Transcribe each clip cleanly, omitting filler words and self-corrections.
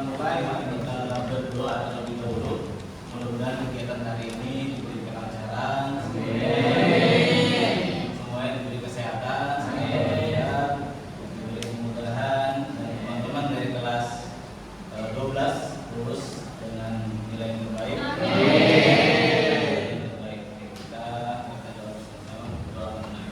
mulai, mari kita berdoa terlebih dahulu. Mudah-mudahan kegiatan hari ini diberi kelancaran, semuanya diberi kesehatan, diberi kemudahan, dan teman-teman dari kelas 12 lulus dengan nilai yang terbaik. Baik, kita doa bersama, doa mengenai.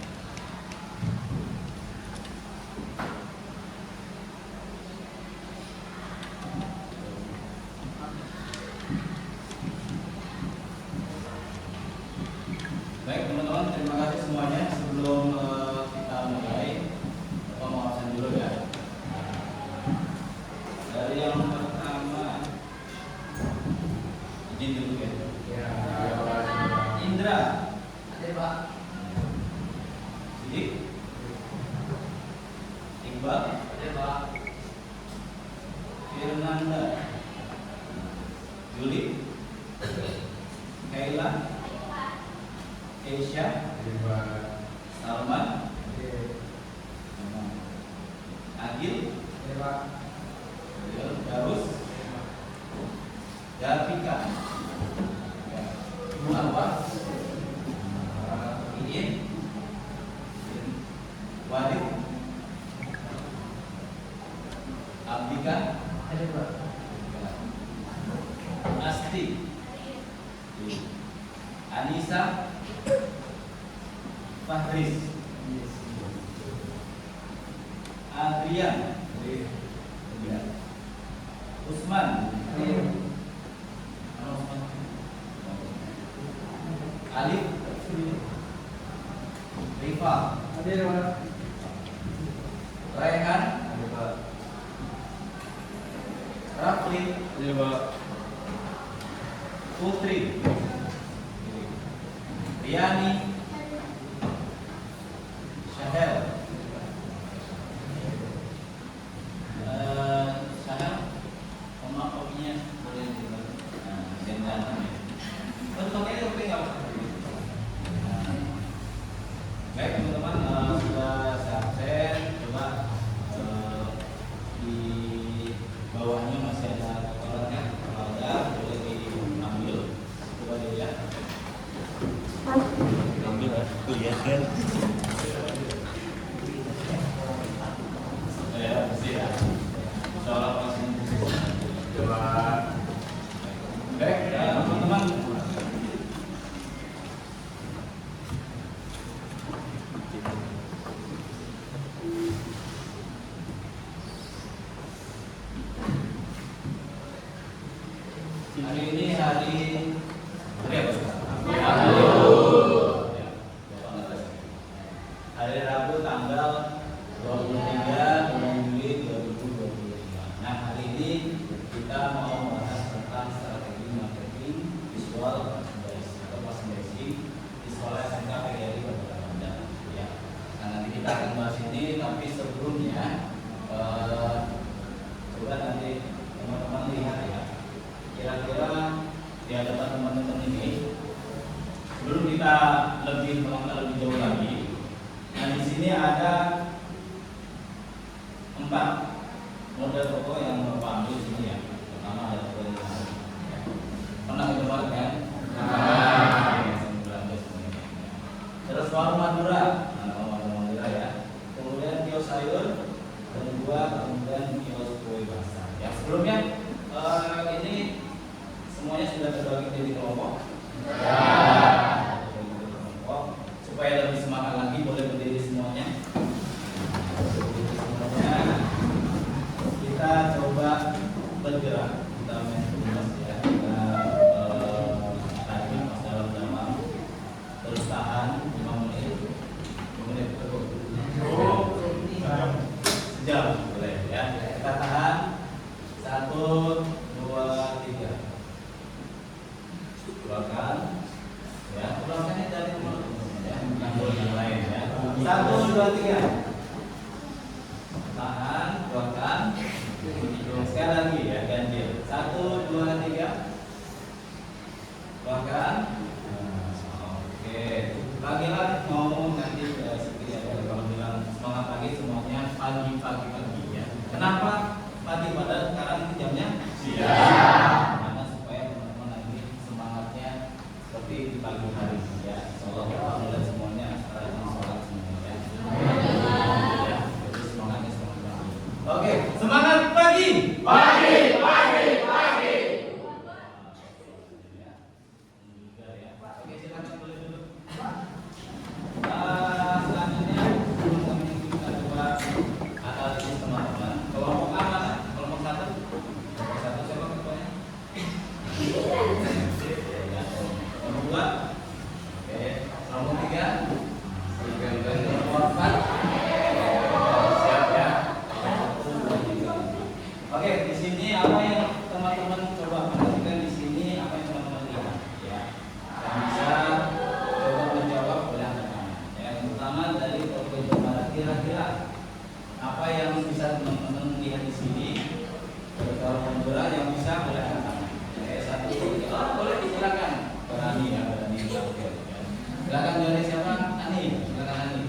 Baik teman-teman, terima kasih semuanya. Sebelum kita mulai, Bapak mau absen dulu ya. Dari yang pertama, izin dulu ya. Indra, Ada Pak. Sidik, Iqbal, Ada Pak. Firnanda, Juli, Kaila, Keisha, Salman, Agil, Darus, Gafika, apa? Iin, Wadid, Abdika, Ada Pak. Asti, Anissa, Fahris, Adrian, Usman, Alif, Rifa, Ada Pak. Raihan, Rafli, Putri, Riani, Syahel, Syahel, kopinya boleh dibantu. Untuk ini kopi nggak apa-apa. Baik teman-teman, sudah saya absen. Coba di bawahnya masih ada kotorannya. Kalau ada boleh diambil. Coba dilihat. Ambil kelihatan. Ya, bersih ya. Insyaallah masih bersih. Coba. Baik, teman-teman. Hari ini hari apa? Hari Rabu tanggal 23 bulan Juli 2025. Nah, hari ini kita mau bahas tentang strategi marketing visual merchandising atau merchandising di sekolah SMK PGRI Kabupaten Bandung. Ya. Nah, nanti kita akan bahas ini, tapi sebelumnya coba nanti teman-teman lihat ya. Kira-kira di hadapan teman-teman ini, sebelum kita lebih melangkah lebih jauh lagi, nah di sini ada 4 model toko yang Bapak ambil di sini ya. Pertama ada toko yang pernah dengar kan? Terus warung Madura, warung Madura ya. Kemudian kios sayur, dan kemudian kios kue basah. Ya sebelumnya ini semuanya sudah terbagi jadi kelompok. Supaya lebih semangat lagi, boleh berdiri semuanya. Kita coba bergerak, kita main tugas ya. Kita tarik mas dalam terus tahan 5 menit, 5 menit terus. Sejam boleh ya. Kita tahan 1, 2, 3. Keluarkan ya, keluarkannya dari mulut ya, yang lain ya. 1, 2, 3. Tahan, keluarkan. Sekali lagi ya, ganjil. 1, 2, 3. Keluarkan. Oke. Lagi-lagi mau nanti seperti apa kalau bilang semangat pagi semuanya pagi ya. Kenapa pagi? Padahal sekarang ini jamnya apa yang teman-teman coba perhatikan di sini, apa yang teman-teman lihat ya. Yang bisa coba menjawab boleh angkat tangan. Yang pertama dari Provinsi Barat, kira-kira apa yang bisa teman-teman lihat di sini? Kalau Madura yang bisa boleh angkat tangan. Satu, boleh silakan. Berani ya, berani. Silakan dari siapa? Ani, silakan Ani.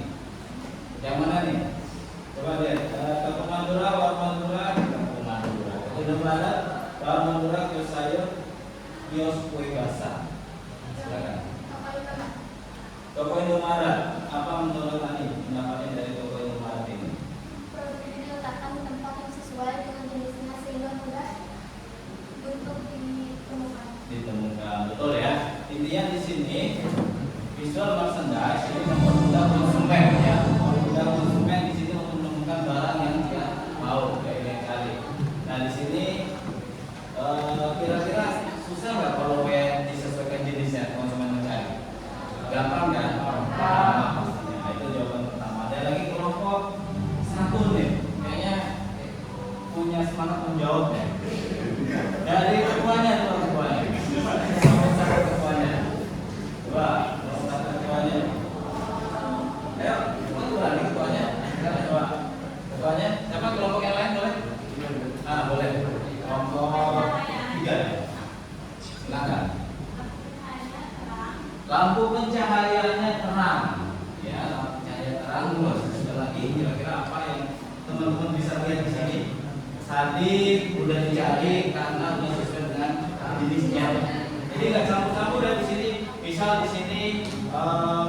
Yang mana nih? Coba lihat. Toko Madura, warung Madura, Toko Madura. Toko Barat, warung Madura, kios sayur, kios kue basah. Silakan. Toko Indomaret. Apa menurut Ani pendapatnya dari Toko Indomaret ini? Produk ini diletakkan di tempat yang sesuai dengan jenisnya sehingga mudah untuk ditemukan. Ditemukan, betul ya. Intinya di sini visual merchandise ini mempermudah konsumen ya, mempermudah konsumen di sini untuk menemukan barang yang dia mau kayak kali. Nah di sini kira-kira susah nggak kalau disesuaikan jenisnya konsumen mencari? Gampang kan? Gampang. Nah itu jawaban pertama. Ada lagi kelompok satu nih, kayaknya punya semangat menjawab ya. Dari ketuanya tuh ketuanya. Sampai ketuanya. Coba, ketuanya. Ayo, berani ketuanya. Coba. Ketuanya. Siapa kelompok yang lain boleh? Ah, boleh. Kelompok 3 ya. Silakan. Lampu pencahayaannya terang. Ya, lampu cahaya terang. Sekali lagi, kira-kira apa yang teman-teman bisa lihat di sini? Tadi udah dicari karena udah sesuai dengan jenisnya. Jadi nggak campur-campur ya di sini. Misal di sini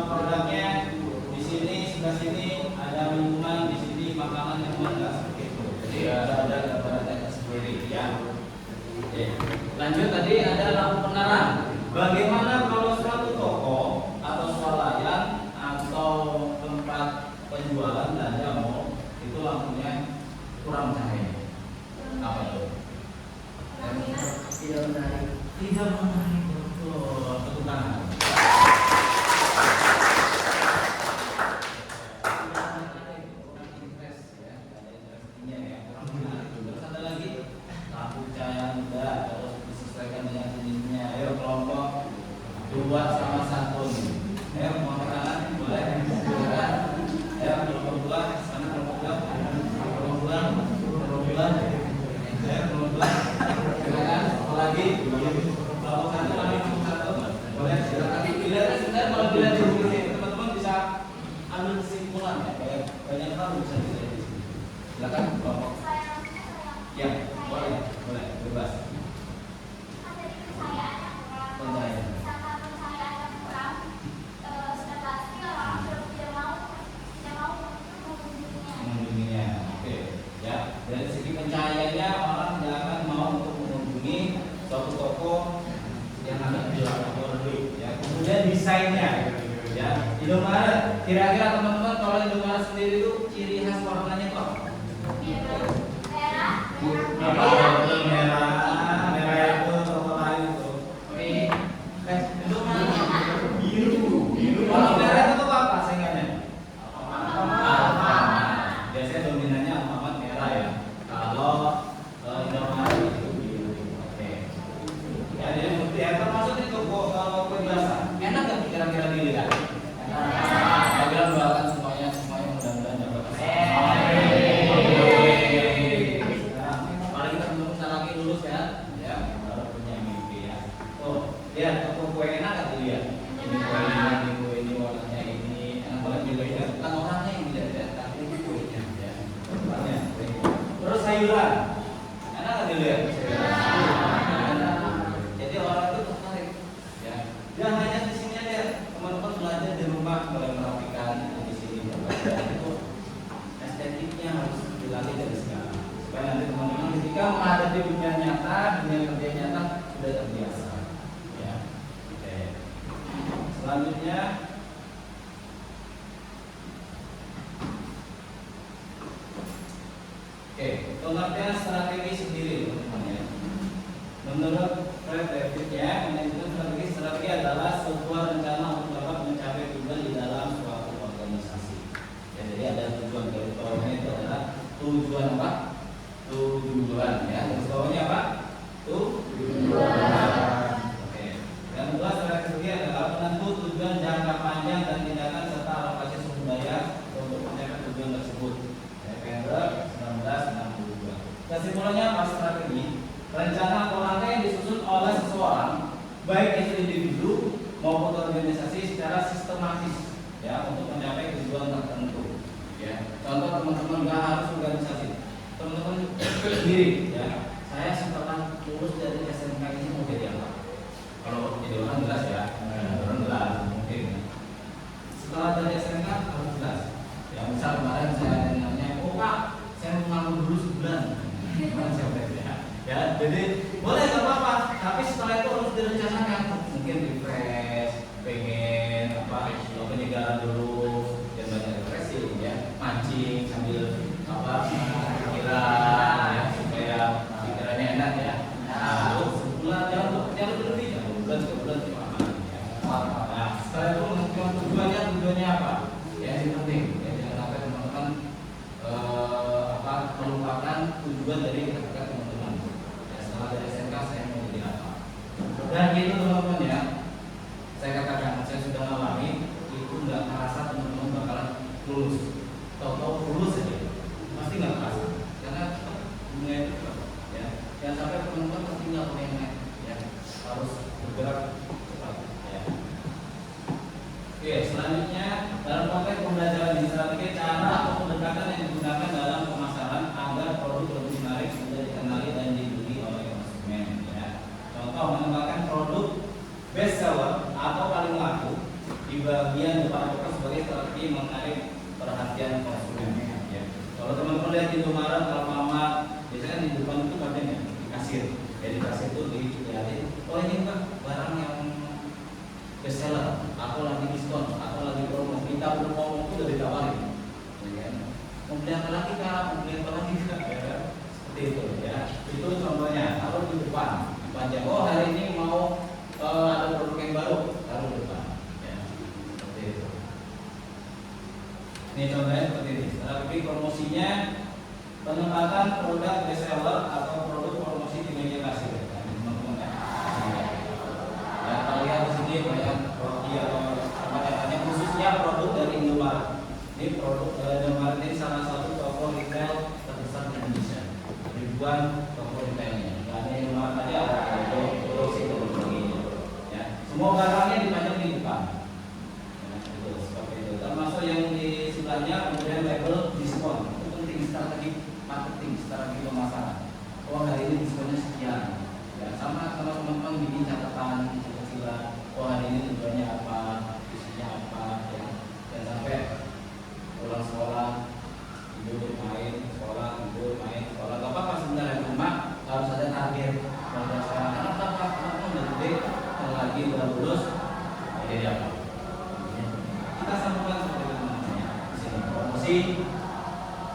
produknya, di sini sebelah sini ada minuman, di sini makanan yang nggak seperti itu. Jadi ada gambarannya sendiri ya. Oke. Lanjut tadi ada lampu penerang. Bagaimana kalau suatu toko atau swalayan atau tempat penjualan belanja mall itu lampunya kurang cahaya? Apa itu? Tidak menarik. Tidak menarik, betul. Tepuk tangan. Terus ada lagi lampu cahaya muda harus disesuaikan dengan jenisnya. Ayo kelompok 2 sama 1. Ayo kelompok kanan boleh. Ayo kelompok 2 sana kelompok 2. Kelompok 2. Silakan, apa lagi? Kalau satu lagi satu, boleh silakan. Dilihat sebentar kalau dilihat di sini teman-teman bisa ambil kesimpulan ya. Banyak hal bisa dilihat di sini. Silakan kelompok. Ya, boleh, boleh, bebas. Pencahayaan. Mengunjunginya, oke. Ya, dari segi pencahayaannya orang tidak akan mau untuk mengunjungi suatu toko yang ada di dalam toko ya. Kemudian desainnya, ya. Indomaret, kira-kira teman-teman kalau Indomaret sendiri itu ciri khas warnanya apa? Apa? Merah, merah itu toko lain itu. Indomaret biru. Kalau merah itu apa saingannya? Biasanya dominannya Alfamart merah ya. Kalau Indomaret itu biru. Oke. Ya, jadi bukti ya termasuk di toko kue basah. Enak nggak kira-kira dilihat? Bagaimana doakan semuanya mudah-mudahan dapat. Mari kita menunggu lagi lulus ya. Ya, baru punya mimpi ya. Tuh, lihat toko kue enak nggak dilihat? Ini kue ini warnanya ini enak banget dilihat. Bukan orangnya yang dilihat, tapi kuenya ya. Terus sayuran, enak nggak dilihat? Jadi orang itu tertarik, ya. Jangan hanya di sini aja, teman-teman belajar di rumah boleh merapikan di sini. Itu estetiknya harus dilatih dari sekarang, supaya nanti teman-teman ketika menghadapi dunia nyata, dunia kerja nyata sudah terbiasa. Ya, oke. Selanjutnya. Oke, pengertian strategi sendiri teman-teman ya. Menurut Fred David ya, manajemen strategi adalah sebuah rencana untuk dapat mencapai tujuan di dalam suatu organisasi. Ya, jadi ada tujuan, garis bawahnya itu adalah tujuan apa? Tujuan ya. Garis bawahnya apa? rencana keuangan yang disusun oleh seseorang, baik itu individu maupun organisasi secara sistematis, ya, untuk mencapai tujuan tertentu. Ya, contoh teman-teman nggak harus organisasi, teman-teman sendiri, ya. Saya setelah lulus dari SMK ini mau jadi apa? Kalau jadi orang jelas ya, orang jelas mungkin. Setelah dari SMK harus jelas. Ya, misal kemarin saya nanya, oh Pak, saya mau nganggur dulu sebulan. Ya, jadi boleh nggak apa-apa, tapi setelah itu harus direncanakan. Mungkin refresh, pengen apa, penyegaran dulu, dan banyak refreshing, ya, mancing sambil apa, pikiran, ya, supaya pikirannya enak ya. Nah, sebulan jangan lebih, jangan bulan ke bulan cuma aman. Ya. Nah, setelah itu menentukan tujuannya apa? Ya, ini penting. Ya, jangan sampai teman-teman melupakan tujuan dari kita teman-teman. Ya, setelah dari SMK saya mau jadi apa? Dan itu teman-teman ya, saya katakan saya sudah mengalami itu nggak merasa teman-teman bakalan lulus. Tahu-tahu lulus aja, pasti nggak merasa karena dunia itu ya. Jangan sampai teman-teman tertinggal oleh yang lain. Ya, harus bergerak cepat. Ya. Oke, selanjutnya dalam konteks pembelajaran di strategi cara atau pendekatan yang digunakan dalam pemasaran agar produk lebih menarik sudah dikenali dan dibeli oleh konsumen. Ya. Contoh mengembangkan produk best seller atau paling laku di bagian depan toko sebagai strategi menarik perhatian konsumen. Ya. Kalau teman-teman lihat di Indomaret, Alfamart, biasanya di depan itu banyak ya, di kasir. Jadi kasir itu dilihatin, oh ini kan barang yang best seller, atau lagi diskon, atau lagi promo, kita belum ngomong itu udah ditawarin. Ya. Mau beli apa lagi kak? Mau beli apa lagi kak? Ya. Seperti itu ya. Itu contohnya. Kalau di depan, panjang. Oh hari ini mau ada produk yang baru, taruh di depan. Ya. Seperti itu. Ini contohnya seperti ini. Strategi promosinya penempatan produk best seller atau produk promosi di media kasir. Ya, kalau lihat di sini banyak roti atau apa khususnya produk dari Indomaret. Ini produk Indomaret ini salah satu toko retail terbesar di Indonesia. Ribuan toko retailnya. Karena Indomaret aja ada produksi ya. Semua barangnya dipajang di depan. Ya, itu seperti itu. Termasuk yang di sebelahnya kemudian label diskon. Itu penting strategi marketing, strategi pemasaran. Oh hari ini diskonnya sekian. Ya, sama kalau teman-teman bikin catatan kecilan, oh hari ini tujuannya apa, isinya apa, ya. Dan sampai pulang sekolah, tidur main, sekolah, tidur main, sekolah. Gak apa-apa sebenarnya, cuma harus ada target. Kalau saya anak apa, kamu udah gede, kalau lagi udah lulus, jadi apa? Kita sambungkan seperti itu namanya. Di sini promosi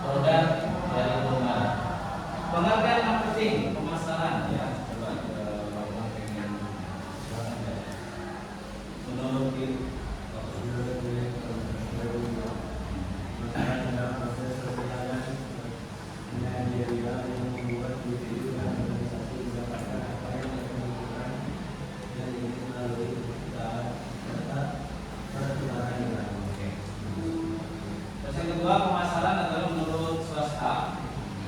produk dari Indomaret. Penghargaan marketing, pemasaran, ya. Pemasaran adalah menurut swasta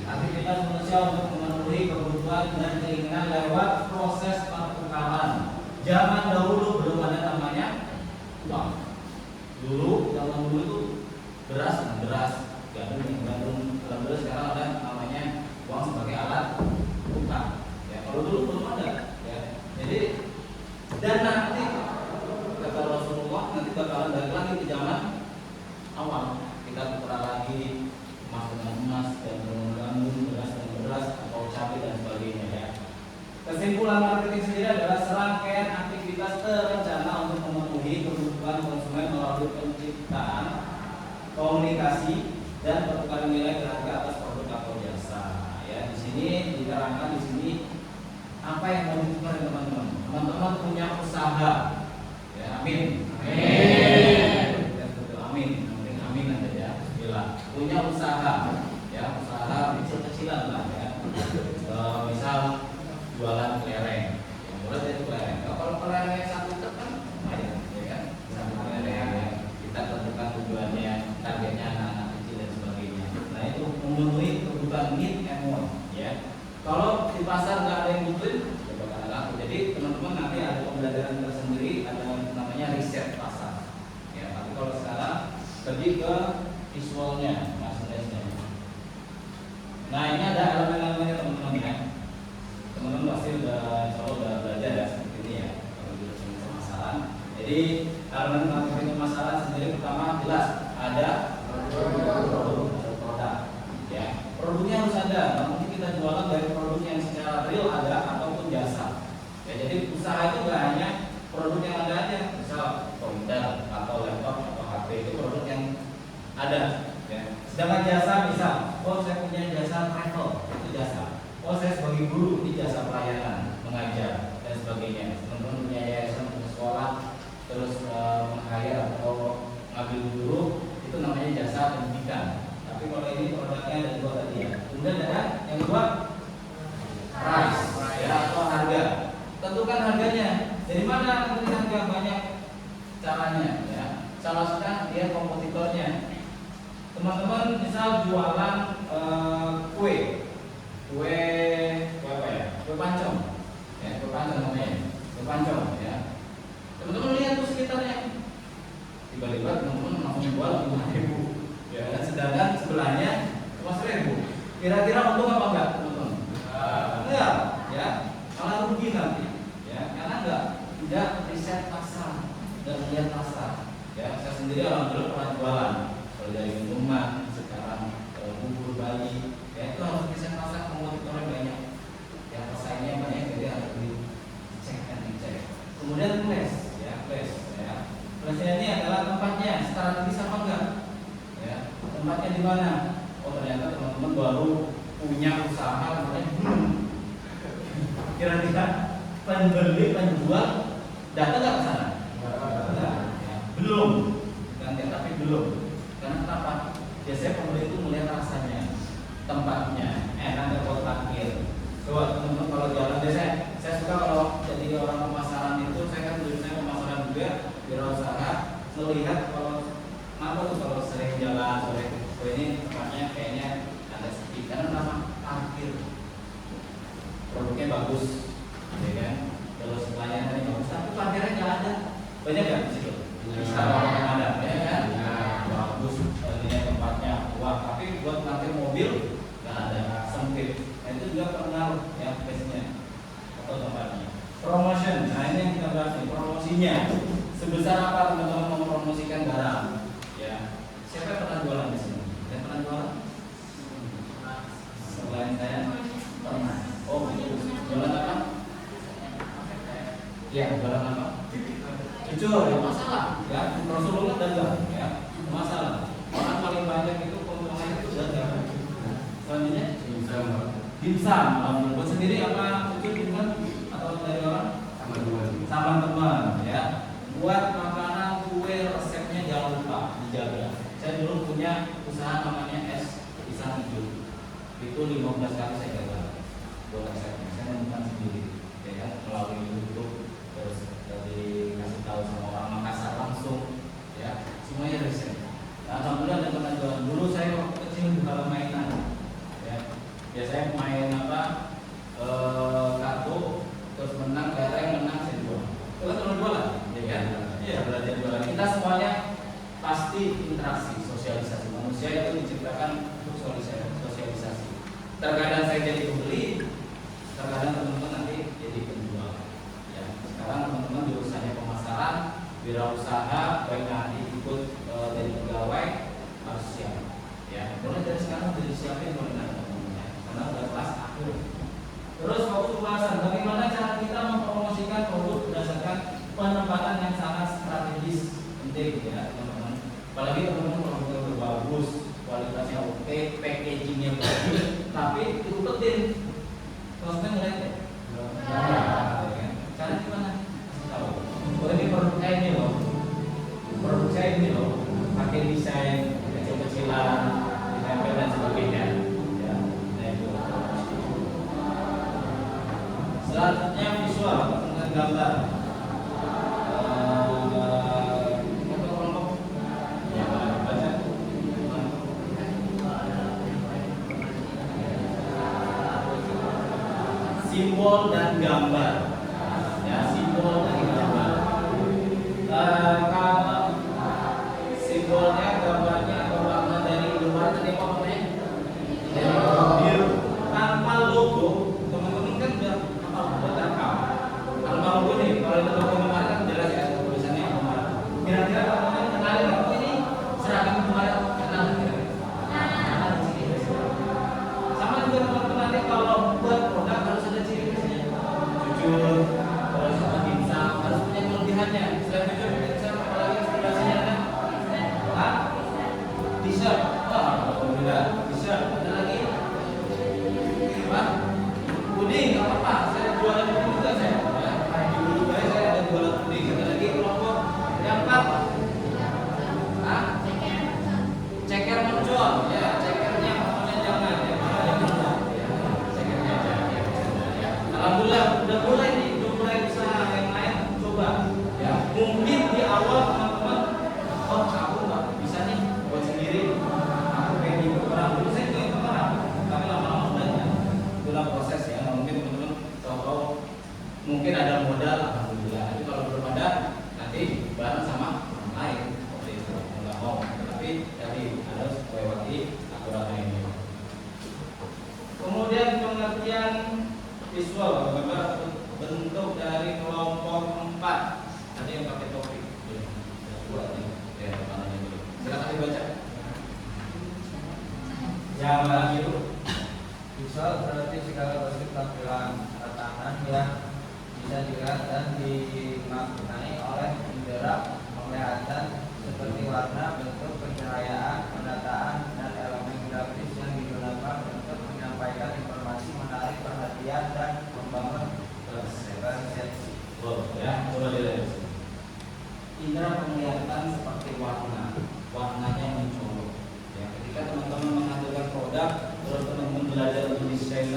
aktivitas manusia untuk memenuhi kebutuhan dan keinginan lewat proses pertukaran. Zaman dahulu belum ada namanya uang. Dulu zaman dulu itu beras, gandum, beras sekarang ada namanya uang sebagai alat tukar. Ya, kalau dulu belum ada. Ya. Jadi dan nanti kata Rasulullah nanti bakalan balik lagi ke zaman awal. Kita tukar lagi emas dengan emas dan gandum, beras dengan beras atau cabai dan sebagainya ya. Kesimpulan marketing sendiri adalah serangkaian aktivitas terencana untuk memenuhi kebutuhan konsumen melalui penciptaan, komunikasi, dan pertukaran nilai berharga atas produk atau jasa. Ya, di sini diterangkan di sini apa yang mau ditukar teman-teman. Teman-teman punya usaha, ya, amin. Amin. Amin aja ya. Bila punya usaha, ya usaha kecil-kecilan lah ya. Misal jualan kelereng, yang mulai dari kelereng. Kalau kelereng satu kan lumayan, ya kan? Satu kelereng ya. Kita tentukan tujuannya, targetnya anak-anak kecil dan sebagainya. Nah itu memenuhi kebutuhan need and want, ya. Kalau kita ke visualnya, merchandise-nya. Nah ini ada elemen-elemennya teman-teman ya. Teman-teman pasti udah belajar ya seperti ini ya kalau di pemasaran. Jadi elemen marketing pemasaran sendiri pertama jelas ada produk ya. Produknya harus ada. Nah, mungkin kita jualan dari produk yang secara real ada ataupun jasa. Ya, jadi usaha itu gak hanya produk yang ada aja, misal komputer atau laptop atau HP itu produk yang ada. Ya. Sedangkan jasa misal, oh saya punya jasa travel, itu jasa. Oh saya sebagai guru, ini jasa pelayanan, mengajar dan sebagainya. Teman-teman punya yayasan, punya sekolah, terus meng-hire atau ngambil guru, itu namanya jasa pendidikan. Tapi kalau ini produknya ada dua tadi ya. Kemudian ada yang kedua price ya atau harga. Tentukan harganya. Dari mana tentukan harga? Banyak caranya ya. Salah satunya dia kompetitornya. Teman-teman misal jualan kue apa ya? Kue pancong. Ya, kue pancong namanya. Kue pancong ya. Teman-teman lihat tuh sekitarnya. Tiba-tiba teman-teman langsung jual 5.000. Ya, dan sedangkan sebelahnya cuma 1.000. Kira-kira untung apa enggak, teman-teman? Enggak, ya. Malah rugi nanti. Ya, karena tidak riset pasar dan lihat pasar. Ya, saya sendiri alhamdulillah pernah jualan. Kalau dari minuman, sekarang bubur bayi, ya itu harus riset pasar, kompetitornya banyak. Ya, pesaingnya banyak, jadi harus dicek dan dicek. Kemudian place, ya. Place-nya ini adalah tempatnya, strategis apa enggak? Ya, tempatnya di mana? Oh ternyata teman-teman baru punya usaha, namanya belum. Kira-kira pembeli penjual datang nggak ke sana? Enggak, ya. Belum. Nanti tapi belum. Karena kenapa? Biasanya pembeli itu melihat rasanya, tempatnya, enak buat parkir. Coba teman-teman kalau jalan biasanya, saya suka kalau jadi orang pemasaran itu, saya kan dulu saya pemasaran juga, wirausaha, melihat kalau kenapa tuh kalau sering jalan sore ini tempatnya kayaknya ada sepi karena nama parkir produknya bagus ya kan, terus pelayanannya bagus tapi parkirnya nggak ada, banyak nggak di situ? Bisa orang ada ya kan, bagus ini tempatnya wah tapi buat parkir mobil nggak ada, sempit. Nah, itu juga pengaruh ya space-nya atau tempatnya. Promotion, nah ini yang kita bahas nih, promosinya sebesar apa teman-teman mau promosikan barang ya. Siapa yang pernah jualan di sini? Yang pernah jualan? Selain saya pernah. Oh gitu. Jualan apa? Ya jualan apa? Jujur ya masalah ya. Rasulullah dagang ya masalah. Orang paling banyak itu keuntungan itu dagang. Selanjutnya dimsum. Buat sendiri apa itu dimsum atau dari orang? Sama teman ya. Buat makanan kue resepnya jangan lupa dijaga. Saya dulu punya usaha namanya es pisang hijau. Itu 15 kali saya gagal buat resepnya. Saya menemukan sendiri, ya kan, melalui YouTube terus dikasih tahu sama orang Makassar langsung, ya semuanya resep. Nah, alhamdulillah ada teman jualan. Dulu saya waktu kecil buka mainan, ya biasanya main apa kartu terus menang, kelereng menang saya jual. Itu kan teman jualan, ya kan? Iya belajar jualan. Kita semuanya pasti interaksi, sosialisasi. Manusia itu diciptakan untuk sosialisasi. Terkadang saya jadi pembeli, terkadang teman-teman nanti jadi penjual. Ya, sekarang teman-teman di usahanya pemasaran, wirausaha, baik nanti ikut jadi pegawai harus siap. Ya, mulai dari sekarang sudah disiapin mulai teman-teman, karena udah kelas akhir. Terus fokus pembahasan, bagaimana cara kita mempromosikan produk berdasarkan penempatan yang sangat strategis, penting ya teman-teman. Apalagi teman-teman produknya bagus, kualitasnya oke, packagingnya bagus, tapi itu penting. Konsumen ngeliat ya? Cara gimana? Tahu. Oh ini produk saya ini loh, produk saya ini loh, pakai desain kecil-kecilan, ditempel dan sebagainya. Ya, nah itu. Selanjutnya visual dengan gambar. Simbol dan gambar, ya simbol dan gambar. Kalau simbolnya, gambarnya udah mulai nih, udah mulai usaha yang lain, coba ya. Mungkin di awal teman-teman, oh aku nggak bisa nih buat sendiri, aku pengen ikut orang dulu, saya juga ikut orang, tapi lama-lama belajar. Itulah proses ya. Mungkin teman-teman tahu mungkin ada modal, alhamdulillah. Tapi kalau belum ada, nanti bareng sama orang lain. Seperti itu, nggak mau. Tapi tadi harus lewati aturan ini. Kemudian pengertian visual, gambar bentuk dari kelompok 4. Tadi yang pakai topik. Ya, silakan dibaca. Yang lagi itu Visual berarti segala bentuk tampilan tangan yang bisa dilihat dan dimaknai oleh indera penglihatan seperti warna, bentuk, pencahayaan, pendataan, dan elemen grafis yang digunakan untuk menyampaikan informasi, menarik perhatian, dan membangun persepsi. oh, ya, coba dilihat. Indera penglihatan seperti warna, warnanya mencolok. Ya, ketika teman-teman menghasilkan produk, terus teman-teman belajar untuk mendesain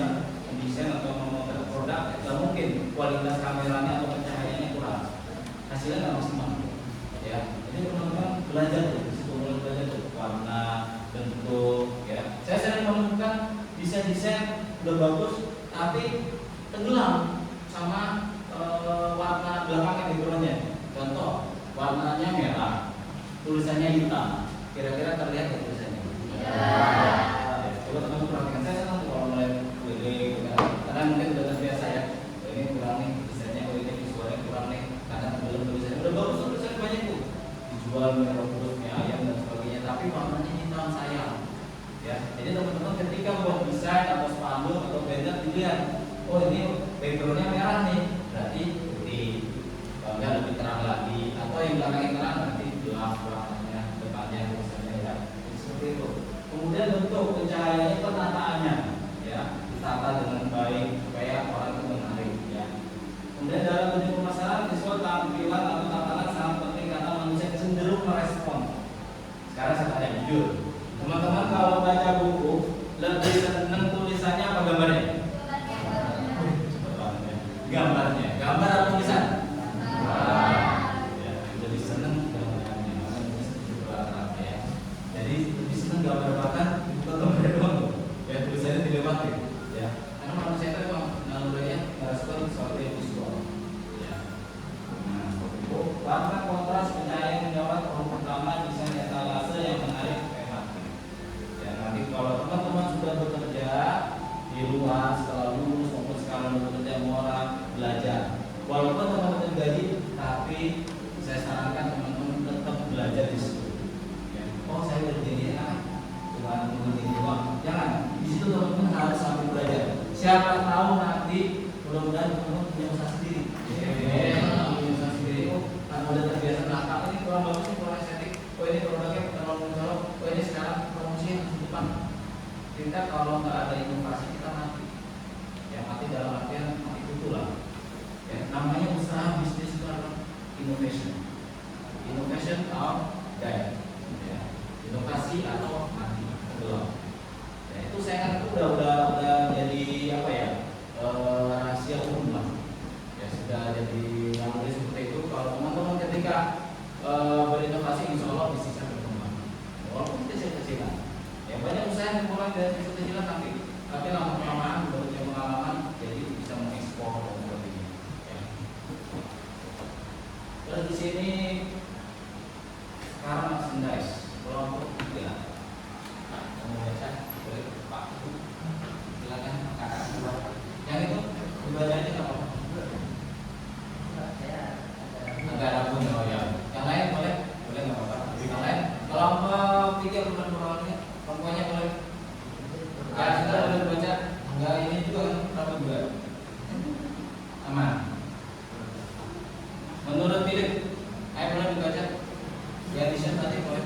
atau memotret produk, tidak mungkin kualitas kameranya atau pencahayaannya kurang, hasilnya nggak maksimal. Ya, jadi teman-teman belajar tuh, di situ mulai belajar tuh warna, bentuk. Ya, saya sering menemukan desain udah bagus, tapi tenggelam sama warna belakang yang backgroundnya. Contoh, warnanya merah, tulisannya hitam. Kira-kira terlihat ya tulisannya? Coba teman-teman perhatikan, saya senang kalau mulai keliling, karena mungkin udah terbiasa ya. Ini kurang nih, desainnya ini visualnya kurang nih, karena belum tulisannya udah bagus, tulisannya banyak tuh, dijual merah putih, mie ayam dan sebagainya, tapi warnanya hitam sayang. Ya, jadi teman-teman ketika buat desain atau spanduk atau banner dilihat, oh ini backgroundnya merah nih, berarti putih. Kalau nggak lebih terang lagi, atau yang belakangnya terang berarti gelap belakangnya, depannya tulisannya ya, seperti itu. Kemudian bentuk pencahayaannya, penataannya, ya, ditata dengan baik supaya orang itu menarik, ya. Kemudian dalam bentuk pemasaran, visual tampilan atau tatanan sangat penting karena manusia cenderung merespon. Sekarang saya tanya jujur, teman-teman kalau baca buku lebih seneng tulisannya apa gambarnya? Gambarnya, gambar atau tulisan? Ya, lebih seneng gambarnya, ya. Jadi lebih seneng gambar bahkan bukan gambar doang, ya tulisannya dilewati, ya. Karena manusia itu memang nalurinya merespon sesuatu yang visual, ya. Nah, itu warna kontras pencahayaan menjawab perlu pertama desain etalase yang menarik perhatian. Ya, nanti kalau teman-teman sudah bekerja di luar setelah lulus maupun sekarang bekerja mau orang belajar, walaupun teman-teman gaji, tapi saya sarankan teman-teman tetap belajar di situ. Ya. Oh saya begini cuma begini doang, jangan. Di situ teman-teman harus sambil belajar. Siapa tahu nanti mudah-mudahan teman-teman punya usaha sendiri. Punya usaha sendiri. Oh, karena udah terbiasa belakang ini kurang bagus, ini kurang estetik. Oh ini produknya terlalu mencolok. Oh ini sekarang promosinya di depan. Kita kalau nggak ada inovasi kita mati. Ya mati dalam artian mati kutu lah. Ya, namanya usaha bisnis itu adalah innovation. Innovation or die. Ya, inovasi atau mati tenggelam. Ya, itu saya kan udah jadi apa ya, rahasia umum lah. Ya sudah jadi naluri seperti itu. Kalau teman-teman ketika berinovasi, insya Allah bisnisnya berkembang. Walaupun kecil-kecilan. Ya banyak usaha yang mulai dari kecil-kecilan tapi lama-kelamaan udah punya pengalaman, jadi bisa mengekspor dan sebagainya. Ya. Terus di sini sekarang merchandise kelompok 3. Kamu baca boleh Pak? Silakan kakak dua. Yang itu dibacanya apa? Agak ada pun ya. Yang lain boleh nggak apa-apa. Yang lain kelompok 3 bukan kelompoknya, kelompoknya boleh. Ya kita boleh baca. Enggak ini juga kan berapa juga? Aman. Menurut Philip, ayo boleh dibaca. Ya di sini tadi boleh.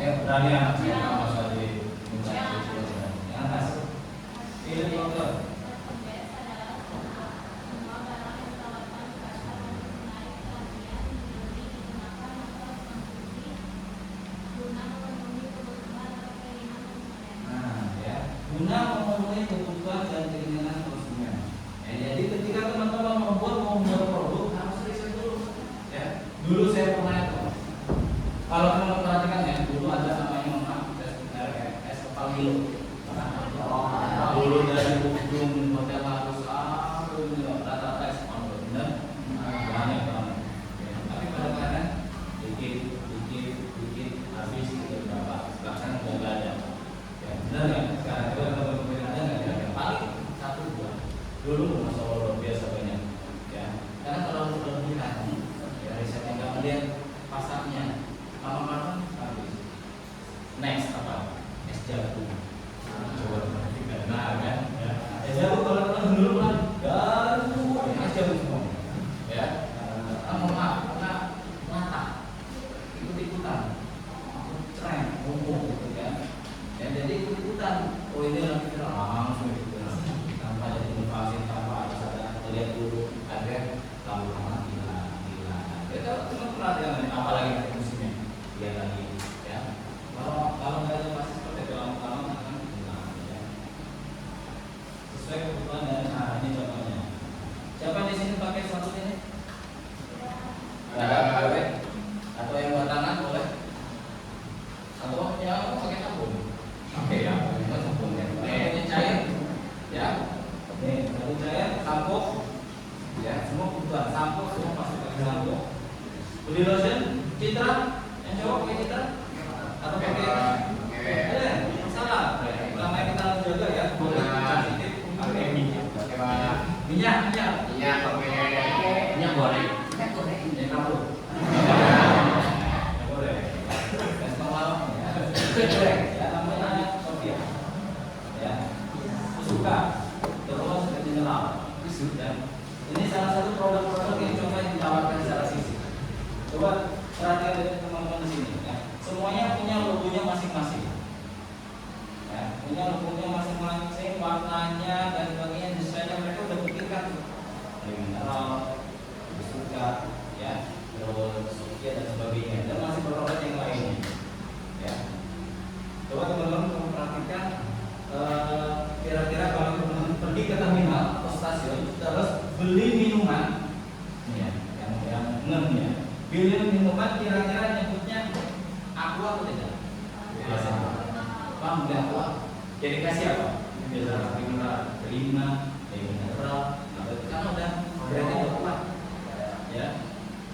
Ayo berani anak saya nggak usah diminta yang atas. Philip dokter. Guna memenuhi kebutuhan dan keinginan konsumen. Ya, jadi ketika teman-teman Dulu saya pernah itu. Kalau teman perhatikan ya, dulu ada namanya RS kepala kilo. Dulu dari ujung hotel harus rata-rata ekspor benar banyak banget. Tapi kadang-kadang dikit habis gitu berapa? Sekarang udah nggak ada. Ya, benar ya. Sekarang itu ada nggak ada? Paling satu dua. Dulu masya Allah luar biasa banyak. Ya, karena kalau berlebihan, ya riset yang nggak melihat pasarnya, lama-lama habis. Next apa? Es jagung. Nah kan, ya. Es jagung kalau teman dulu kan garu es jagung semua. Ya, mohon maaf karena mata ikut-ikutan, tren, ngomong gitu kan. Ya, jadi ikut-ikutan. Oh ini lagi langsung ikutan. Tanpa ada inovasi, tanpa ada lihat dulu ada lama-lama hilang. Kita cuma perhatian apalagi nanti musimnya lihat lagi. Ya, kalau nggak ada pasti seperti itu lama-lama akan hilang. Ya. Sesuai kebutuhan dan ini contohnya. Siapa di sini pakai sepatu ini? Ada boleh? Atau yang buat tangan boleh? Atau yang pakai sabun? Oke ya, pakai sabun ya. Ini cair, ya. Nih, sabun cair, sampo, ya. Semua kebutuhan sampo semua pasti pakai sampo. Beli lotion, citra, yang cowok pakai citra? Atau pakai? Salah. Pertama kita harus jaga ya. Boleh sensitif. Pakai minyak. Minyak boleh. Minyak kamu. Boleh. Pesta malam. Ya, namanya Sofia. Ya. Suka. Terus kejeneral. Ya. Ini salah satu produk-produk yang coba ditawarkan secara sisi. Coba perhatikan dari teman-teman di sini. Ya. Semuanya punya logonya masing-masing. Ya, punya logonya masing-masing, warnanya dan sebagainya, desainnya mereka udah pikirkan. Mineral, suka, ya, terus ya dan sebagainya, dan masih produk yang lainnya. Ya. Coba teman-teman perhatikan, kira-kira kalau teman-teman pergi ke terminal atau stasiun, terus beli minuman, ya, yang ngemnya, beli minuman kira-kira nyebutnya aqua atau tidak? Biasanya. Bang, udah aqua. Jadi kasih apa? Biasa pakai mineral, terima, mineral, karena udah berarti udah kuat. Ya,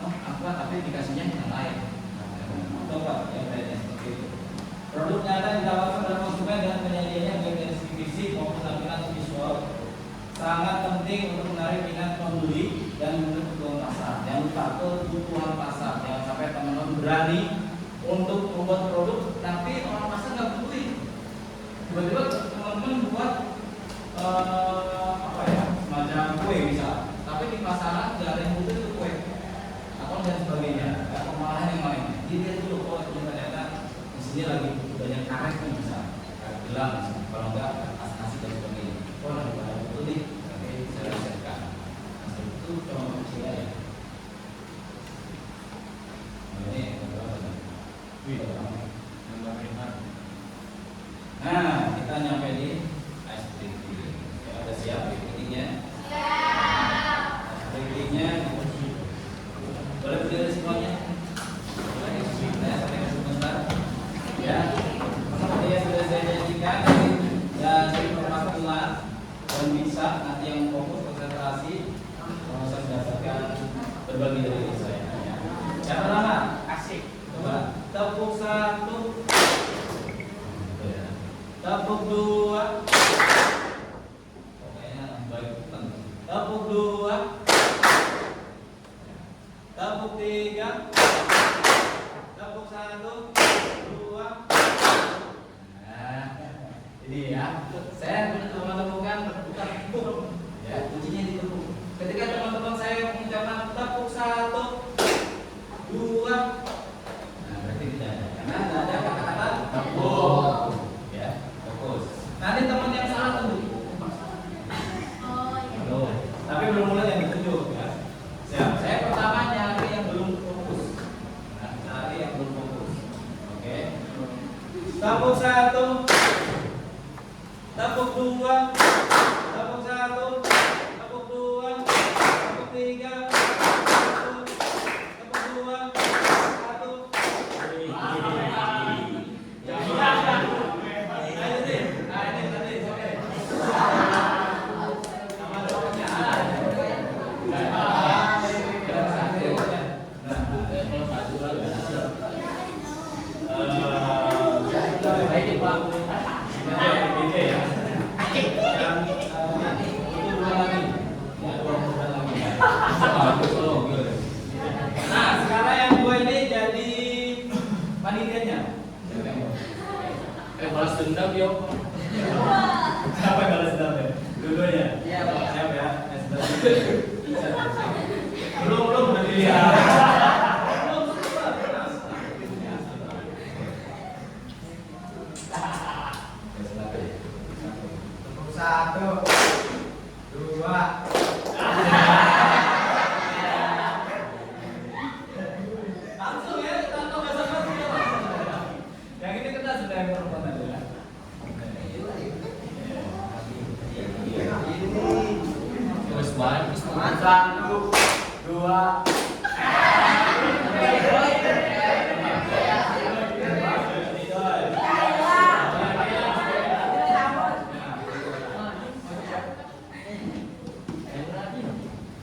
aqua tapi dikasihnya yang lain. Coba yang lainnya seperti itu. Produk nyata ditawarkan oleh konsumen dan penyajiannya baik dari segi fisik maupun tampilan atau visual sangat penting untuk menarik minat pembeli dan memenuhi kebutuhan pasar. Jangan lupa kebutuhan pasar. Jangan sampai teman-teman berani untuk membuat produk tapi orang pasar nggak butuhin. Tiba-tiba teman-teman buat apa ya, semacam kue misal, tapi di pasaran nggak ada yang butuh itu kue atau dan sebagainya, atau malahan yang lain. Jadi lihat dulu, oh ternyata di sini lagi banyak karet nih misal, karet gelang, kalau enggak nasi dan sebagainya. Oh lagi pada butuh nih, oke saya siapkan. Nasi itu cuma kecil aja. Ini berapa? Nah, kita nyampe di ice breaking. Ya, udah siap breakingnya? Siap. Breakingnya boleh berdiri semuanya? Boleh. Saya sampai sebentar. Ya, seperti yang sudah saya janjikan dari perwakilan dan bisa nanti yang fokus konsentrasi bisa mendapatkan berbagi dari saya. Yang pertama, asik. Coba tepuk satu. Tepuk dua. Pokoknya baik penting. Tepuk dua. Tepuk tiga. Tepuk satu. Dua. Nah, ini ya. Saya teman-teman bukan tepuk. Ya, kuncinya ditepuk. Ketika teman-teman saya mengucapkan tepuk satu, dua. Nah, berarti tidak ada. Karena tidak ada kata-kata tepuk. Nanti teman yang salah tunjuk. Oh, tapi belum mulai yang ditunjuk ya. Siap. Saya pertama nyari yang belum fokus. Nah, cari yang belum fokus. Oke. Tepuk satu. Tepuk dua. Tepuk satu. Tepuk dua. Tepuk tiga. Tepuk dua. Nah, sekarang yang dua ini jadi panitianya. Balas dendam yuk. Siapa yang balas dendam ya? Dua-duanya? Iya, Pak. Siap ya? Belum udah dilihat. Satu, dua. Langsung ya, tanpa basa-basi ya, Pak. Yang ini kita sudah yang perempuan aja ya. Terus banget. Satu, dua.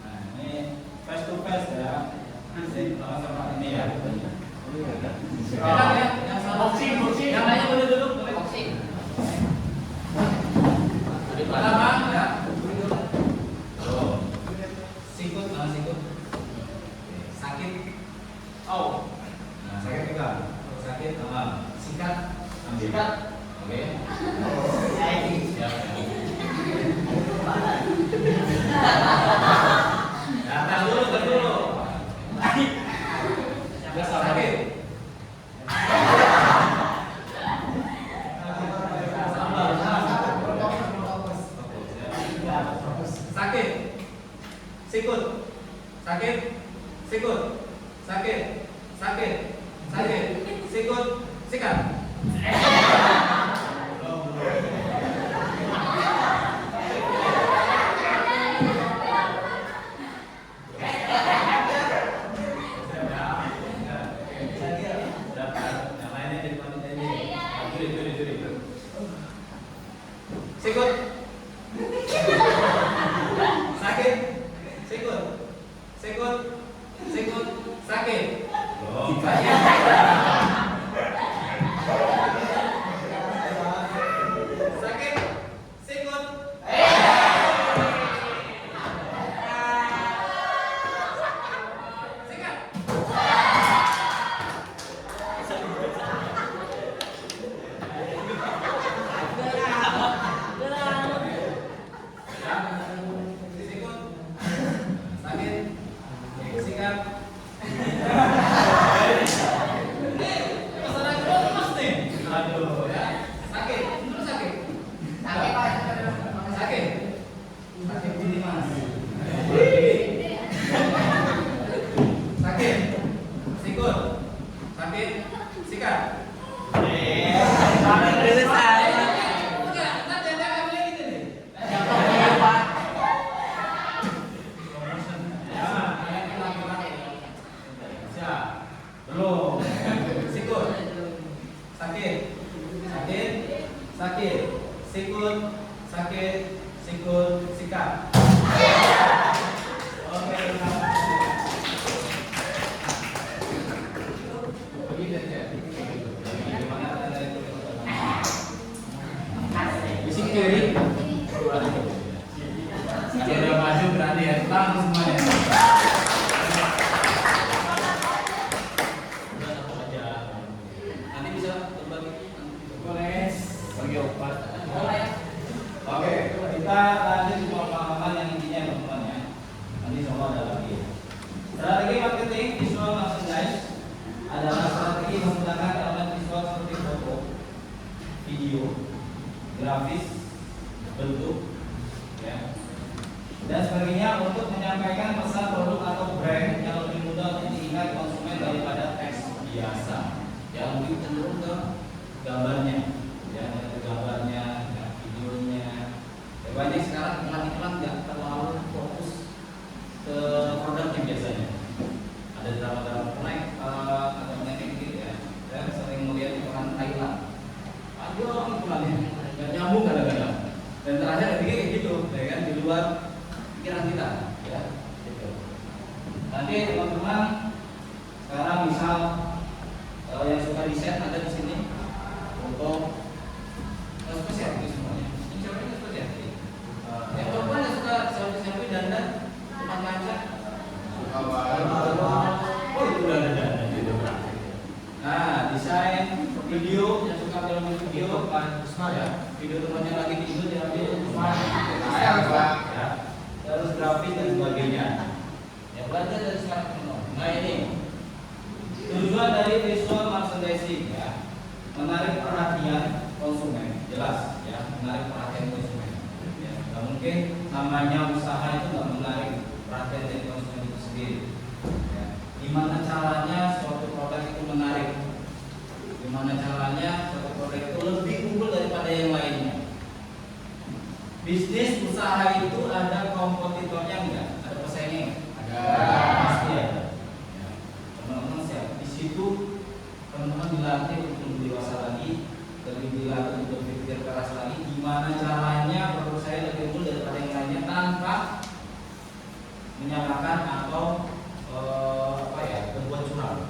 Nah, ini face to face ya. Asik, sama-sama ini ya. Boxing. Yang lainnya boleh duduk, boleh boxing. Mana bang? Ya. Tuh. Sikut, mana sikut? Sakit. Oh. Nah, sakit juga. Sakit, sikat. Sikat. Oke. Siap. Ya, tes dulu. Sakit. Sakit. Sikut. Sakit. Sikut. Sakit. Sikut. Sikat. Sikut. Sakit. Sikut. Sakit. Sakit. Sikut. Sikat. Sikut. Sakit. Sikat. Masalah terus nih. Aduh ya. Sakit. Terus sakit. Sakit. Sakit ini mas. Sakit. Sikut. Sakit. Sikat. Enggak, nanti ada kami gitu nih. Siap. Belum. Sikut. Sakit. Sikut. Sikat. Oke. Begitu aja. Bisik kiri. Ada maju berani ya. Tangan semuanya. Nanti bisa berbagi. Boleh. Bagi obat. Oke, kita lanjut ke pemahaman yang intinya teman-teman ya. Nanti semua ada lagi. Strategi marketing visual merchandise adalah strategi menggunakan elemen visual seperti foto, video, grafis, bentuk, ya, dan sebagainya untuk menyampaikan pesan produk atau brand yang lebih mudah untuk diingat konsumen daripada teks biasa yang lebih cenderung ke gambarnya, ya, gambarnya, ya, videonya. Ya, banyak sekarang iklan-iklan nggak terlalu fokus ke produknya biasanya. Ada drama-drama naik atau naik gitu ya. Saya sering melihat iklan Thailand. Aduh, iklannya nggak nyambung kadang-kadang. Dan terakhir ketika kayak gitu, ya kan, di luar pikiran kita, ya. Gitu. Nanti teman-teman sekarang misal yang suka desain ada di sini untuk spesial itu semuanya. Ini siapa yang spesial? Yang perempuan yang suka selfie dandan depan kaca, Oh itu udah ada itu praktek. Nah desain video yang suka film video ya video temannya lagi tidur diambil ya terus grafis dan sebagainya ya belajar dari sekarang. Nah ini tujuan dari visual merchandising ya menarik perhatian konsumen jelas ya menarik perhatian konsumen ya nggak mungkin namanya usaha itu nggak menarik perhatian dari konsumen itu sendiri ya. Gimana caranya suatu produk itu menarik, gimana caranya suatu produk itu lebih unggul daripada yang lainnya. Bisnis usaha itu ada kompetitornya enggak? Ada pesaingnya? Ada. Pasti ada. Ya. Teman-teman siap. Di situ teman-teman dilatih untuk lebih dewasa lagi, lebih dilatih untuk berpikir keras lagi. Gimana caranya produk saya lebih unggul daripada yang lainnya tanpa menyamakan atau berbuat curang.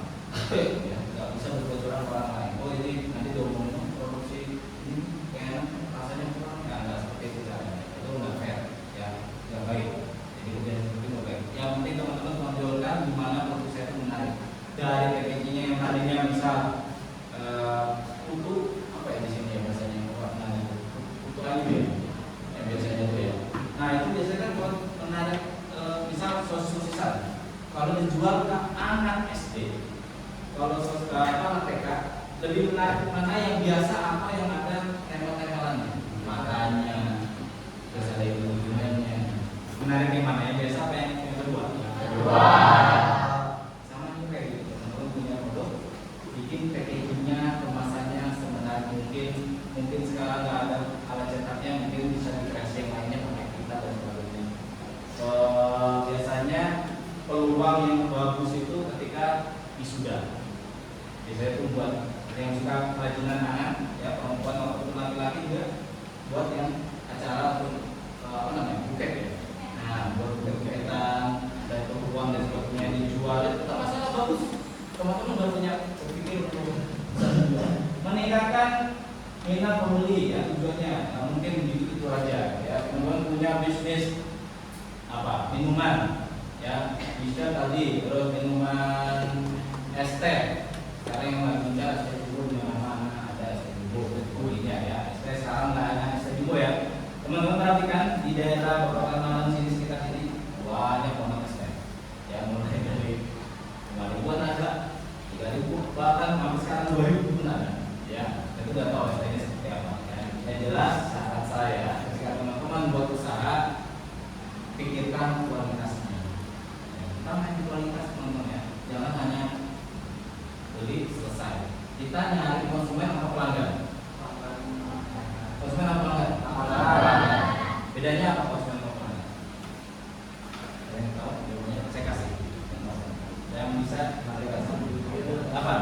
Ya, nggak bisa berbuat curang orang lain. Oh ini nanti diomongin produksi ini kayak rasanya kurang, nggak seperti itu caranya. Itu nggak fair, ya nggak baik. Jadi kemudian seperti itu nggak baik. Yang penting teman-teman menonjolkan gimana produk saya itu menarik. Dari packagingnya yang tadinya bisa utuh apa ya di sini ya biasanya warna itu utuh kayu ya, yang biasanya itu ya. Nah itu biasanya kan buat menarik misal sosis-sosisan. Kalau dijual ke anak SD, kalau anak TK, lebih menarik mana yang biasa apa yang ada tempel-tempelannya, makanya terus ada hubungannya. Menarik yang mana yang biasa apa yang kedua? Kedua. Sama juga kayak gitu. Teman-teman punya produk, bikin packagingnya, kemasannya semenarik mungkin. Mungkin sekarang nggak ada alat cetaknya, mungkin bisa dikreasi yang lainnya pakai kita dan sebagainya. Biasanya peluang yang bagus itu ketika wisuda. Biasanya itu buat yang suka kerajinan tangan, ya perempuan maupun laki-laki juga buat yang acara untuk buket ya. Nah, buat buket-buketan dan peluang dan sebagainya dijual itu masalah bagus. Teman-teman baru punya berpikir untuk meningkatkan minat pembeli ya tujuannya. Nah, mungkin begitu aja ya. Teman-teman punya bisnis minuman. Ya, bisa tadi terus minuman es teh. Sekarang yang lagi bicara es teh jumbo di mana-mana ada es teh jumbo, ya ya. Es teh sekarang nggak hanya es teh jumbo ya. Teman-teman perhatikan di daerah Bapak Kalimantan sini sekitar sini banyak banget es teh. Ya mulai dari 5.000-an ada, 3.000 bahkan sampai sekarang 2.000 pun ada. Ya, itu nggak tahu es tehnya seperti apa. Ya. Yang jelas saran saya ketika teman-teman buat usaha pikirkan kualitasnya. Kita main kualitas teman-teman ya, jangan hanya beli selesai. Kita nyari konsumen atau pelanggan? Konsumen atau pelanggan? Bedanya apa konsumen atau pelanggan? Ada yang tahu? Saya kasih. Yang bisa mari kasih. Apa?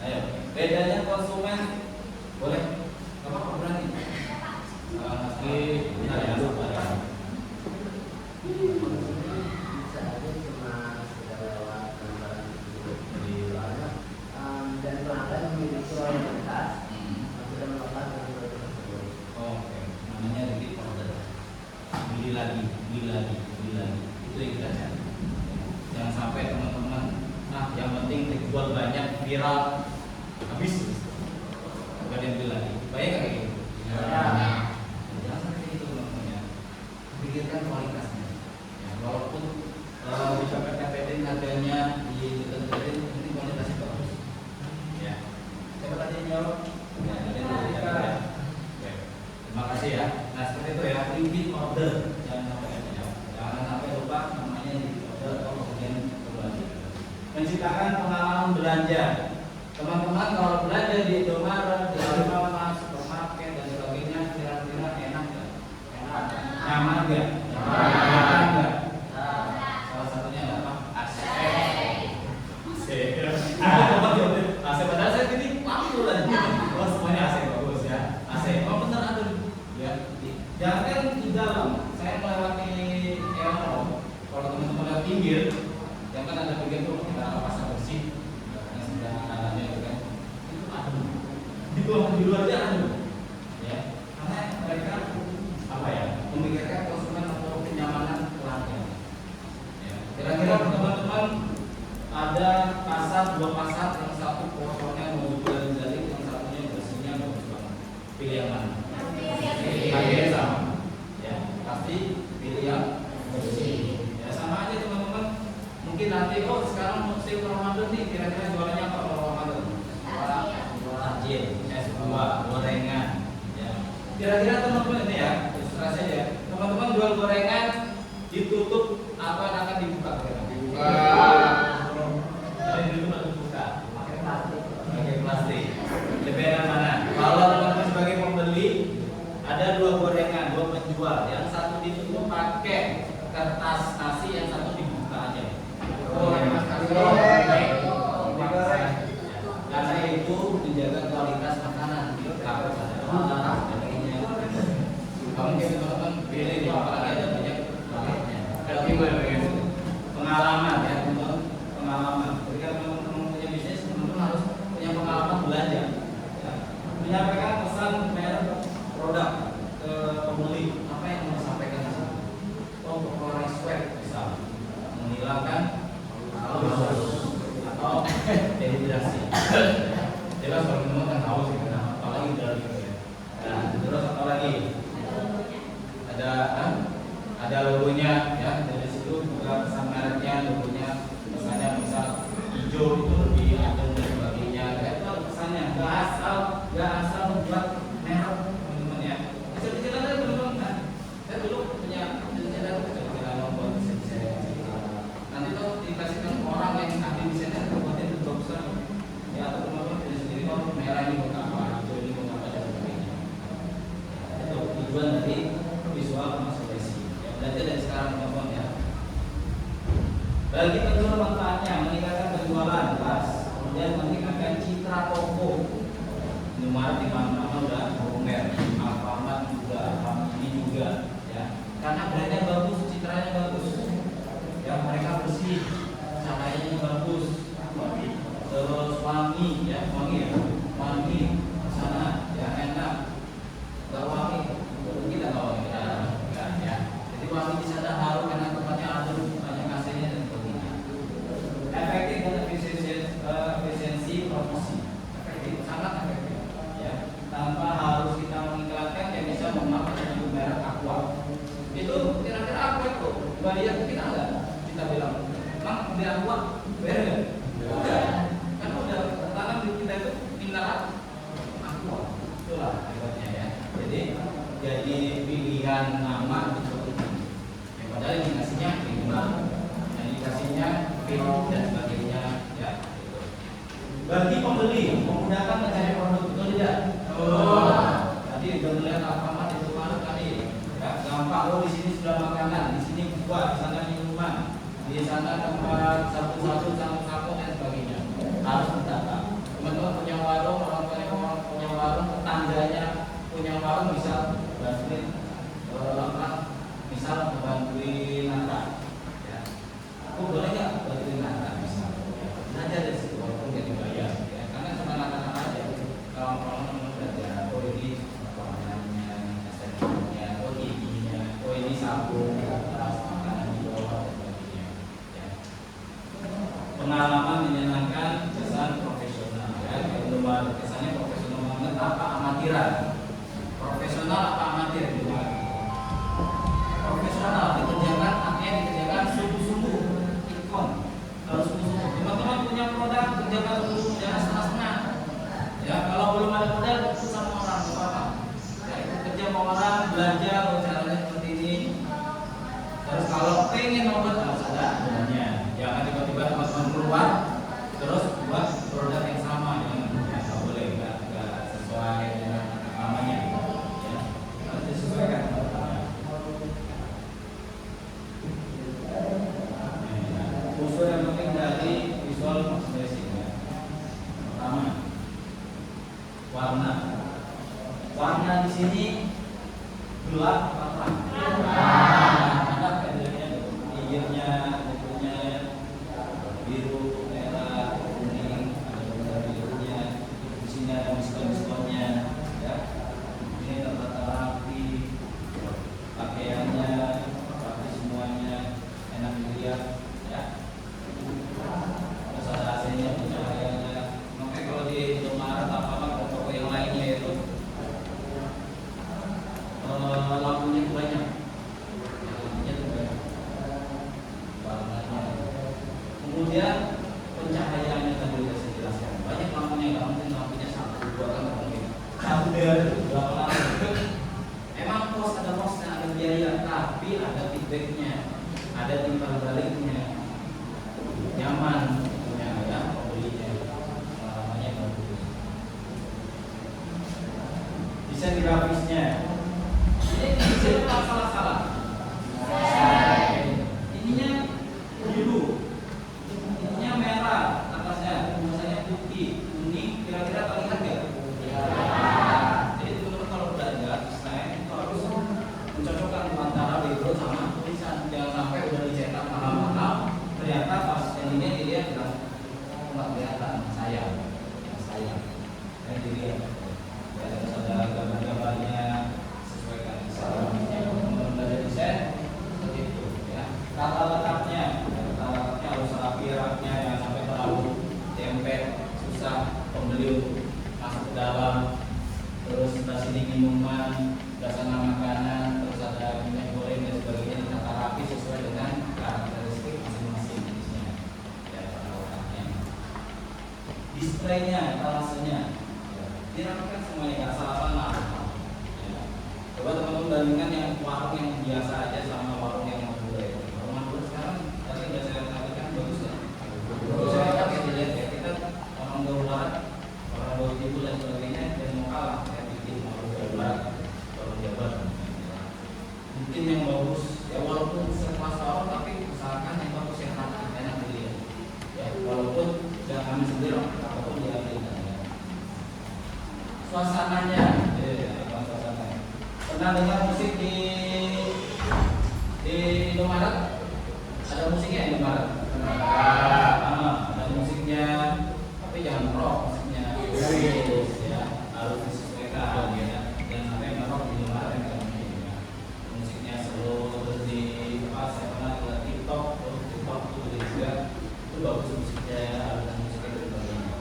Ayo. Bedanya konsumen boleh? Apa berani? Meski benar ya. Beli lagi. Itu yang kita cari. Jangan sampai teman-teman, yang penting dijual banyak, viral, habis. Bukan yang beli lagi. Banyak kayak gitu. Jangan sampai kayak gitu teman-teman ya. Pikirkan kualitasnya. Ya, walaupun bisa PPD harganya di dekat-dekat ini kualitasnya bagus. Ya. Siapa tadi yang jawab? Ya. Terima kasih ya. Nah seperti itu ya, repeat order. Jangan sampai lupa namanya repeat order atau kemudian kembali. Menciptakan pengalaman belanja. Teman-teman kalau belanja di Indomaret, di Alfamart, supermarket dan sebagainya, kira-kira enak nggak? Enak. Nyaman nggak? Nyaman nggak? Salah satunya apa? AC. AC padahal saya ini lampu lagi. Oh semuanya AC bagus ya. AC. Oh benar ada. Ya. Jangan kan di dalam. Saya melewati kalau teman-teman lihat pinggir, yang kan ada pinggir tuh kita pasang bersih, yang sebelah kanannya itu kan, itu adem. Itu di luarnya adem. Ya. Karena mereka apa ya? Memikirkan konsumen atau kenyamanan pelanggan. Ya. dua pasang, yang satu fotonya mau dari jari, yang satunya bersihnya bagus banget. Pilih yang mana? Harganya sama. Ya, pasti pilih yang bersih. Ya sama aja teman-teman. Mungkin nanti sekarang musim Ramadan nih, kira-kira jualannya apa kalau Ramadan? Takjil, es buah, gorengan. Ya. Kira-kira teman-teman ini ya, terserah saja. Teman-teman jual gorengan ditutup apa akan dibuka? Dibuka. Dari dulu masih buka. Pakai plastik. Lebih enak mana? Kalau teman-teman sebagai pembeli ada dua gorengan, dua penjual. Yang satu ditutup pakai kertas nasi, yang satu dibuka aja. Karena itu menjaga kualitas makanan. Kamu teman-teman pilih nih, apalagi ada banyak pengalaman ya, teman-teman, pengalaman. Ketika teman-teman punya bisnis, teman-teman harus punya pengalaman belanja. Ya. Menyampaikan pesan merek produk ke pembeli, apa yang mau disampaikan di sini? Pokoknya swag bisa menghilangkan haus atau dehidrasi. Jelas kalau teman-teman kan haus gitu, apalagi dari gitu ya. Nah, terus apa lagi? Ada logonya ya, dari situ juga pesan mereknya, logonya pesannya misal hijau itu lebih adem dan sebagainya. Itu pesannya nggak asal membuat merek teman-teman ya. Kecil-kecilan aja teman-teman. Nah, saya dulu punya kecil-kecilan membuat desain. Nanti tuh dikasihkan orang yang ahli desainnya buatin itu besar. Ya atau teman-teman pilih sendiri kalau merah ini buat apa, hijau ini buat apa dan sebagainya. Itu tujuan dari visual konservasi. Ya, belajar dari sekarang teman-teman ya. Bagi penjual manfaatnya meningkatkan penjualan, jelas. Kemudian meningkatkan citra toko. Indomaret di mana-mana udah populer, Alfamart juga, Alfamart ini juga, ya. Karena brandnya bagus, citranya bagus. Ya, mereka bersih, cahayanya bagus, terus wangi, ya, wangi, sana, ya enak, nggak wangi, kita nggak wangi, enggak, ya. Jadi wangi di sana harum karena tempatnya adem, banyak AC-nya dan sebagainya. Efektif dan efisiensi promosi, efektif, sangat efektif, ya. Tanpa harus kita mengiklankan, yang bisa memakai merek Aqua. Itu kira-kira apa itu? Bayar kita enggak? Kita bilang, Bang, beli Aqua, bayar nggak? Udah, kan udah tanam di kita itu mineral Aqua, itulah hebatnya ya. Jadi pilihan nama itu yang padahal indikasinya minuman, yang indikasinya film dan sebagainya, ya. Gitu. Bagi pembeli memudahkan mencari produk, betul tidak? Tadi udah melihat Alfamart itu mana tadi? Ya, gampang. Di sini sudah makanan, di sini buah, di sana minuman, di sana tempat sapu-sapu dan sebagainya. Harus terdata. Teman-teman punya warung, orang punya warung, tetangganya punya warung bisa bantuin misal bantuin nata, ya. Aku boleh nggak bantuin nata misal? Belajar dari situ walaupun nggak dibayar, ya. Karena cuma nata aja. Kalau belajar, ini warnanya, estetikanya, giginya, ini sabun, makanan di bawah dan sebagainya. Ya. Pengalaman menyenangkan, kesan profesional, ya. Kalau kesannya profesional banget, apa amatiran? Profesional apa amatir? Profesional dikerjakan, artinya dikerjakan sungguh-sungguh, ikon. Kalau sungguh-sungguh, teman-teman punya produk, kerjakan sungguh, jangan setengah-setengah. Ya, kalau belum ada modal, itu sama orang, apa? Ya, itu kerja sama orang, belajar, caranya seperti ini. Terus kalau pengen membuat harus ada adanya. Jangan tiba-tiba teman-teman keluar, terus buat produk yang sama dengan nggak boleh, nggak sesuai dengan namanya. Disesuaikan. Unsur yang penting dari visual merchandising. Pertama, warna. Warna di sini gelap atau terang? Ada pinggirnya, bukunya biru, merah, kuning, ada warna birunya. Di sini ada diskon-diskonnya, ya. Ini tertata rapi, pakaiannya rapi semuanya, enak dilihat, ya. Terus ada AC-nya punya Kemudian pencahayaannya tadi sudah saya jelaskan. Banyak lampunya, nggak mungkin lampunya satu dua kan nggak mungkin. Satu dari berapa lampu? Emang ada kosnya, ada biaya, tapi ada feedbacknya, ada timbal baliknya, nyaman punya ya pembelinya, pengalamannya bagus. Desain grafisnya, ini desain salah-salah. Ininya biru, ininya merah, atasnya tulisannya putih, kuning, kira-kira terlihat nggak? Ya. Jadi teman-teman kalau belajar desain itu harus mencocokkan antara background sama tulisan. Jangan sampai udah dicetak mahal-mahal, ternyata pas endingnya dilihat bilang nggak kelihatan saya. Yang dilihat. Ya, terus ada gambar-gambarnya sesuaikan desainnya. Teman-teman belajar desain seperti itu ya. Tata letaknya harus rapi-rapinya, jangan sampai terlalu dempet, susah pembeli untuk masuk ke dalam. Terus sebelah sini minuman, sebelah sana makanan, terus ada minyak goreng dan sebagainya, ditata rapi sesuai dengan karakteristik masing-masing jenisnya. Ya, tata letaknya. Displaynya, etalasenya, dirapikan semuanya, nggak salah-salah. Ya. Coba teman-teman bandingkan yang warung yang biasa aja sama warung yang Madura. Warung Madura sekarang tadi udah saya sampaikan bagus kan? Bagus ya, kita dilihat ya, kita orang Jawa Barat, orang Jawa Timur dan sebagainya, dan mau kalah ya bikin orang Jawa Barat, orang Jawa Barat. Mungkin yang bagus ya, walaupun sekelas warung tapi usahakan yang bagus, yang rapi, enak dilihat. Ya, walaupun jangan kami sendiri, apapun diambil. Suasananya, suasananya. Pernah dengar musik di Indomaret? Ada musiknya Indomaret? Ada musiknya, tapi jangan rock, musiknya ya, harus disesuaikan ya. Jangan sampai rock di Indomaret kan ya. Musiknya slow, terus di saya pernah ke TikTok itu juga itu bagus musiknya, ada musiknya itu sebagainya.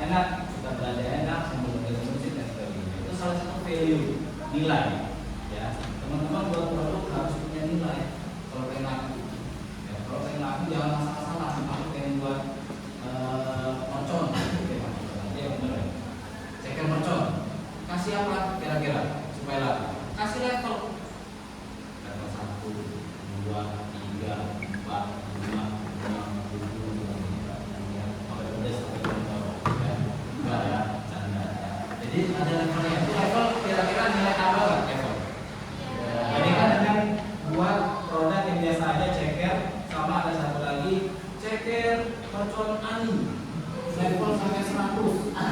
Enak, kita belanja enak, sambil dengerin musik dan sebagainya. Itu salah satu value, nilai ya. Teman-teman buat produk harus punya nilai. Kalau pengen laku ya, kalau pengen laku jangan masalah-masalah. Aku pengen buat mercon ya, bener ya, ceker mercon, kasih apa kira-kira supaya laku? Kasih level 1, 2, 3, 4, 5, 6, 7, jadi ada levelnya. Itu level kira-kira nilai tambah nggak level? Jadi kan dengan buat produk yang biasa aja ceker, sama ada satu lagi ceker mercon ani level sampai 100.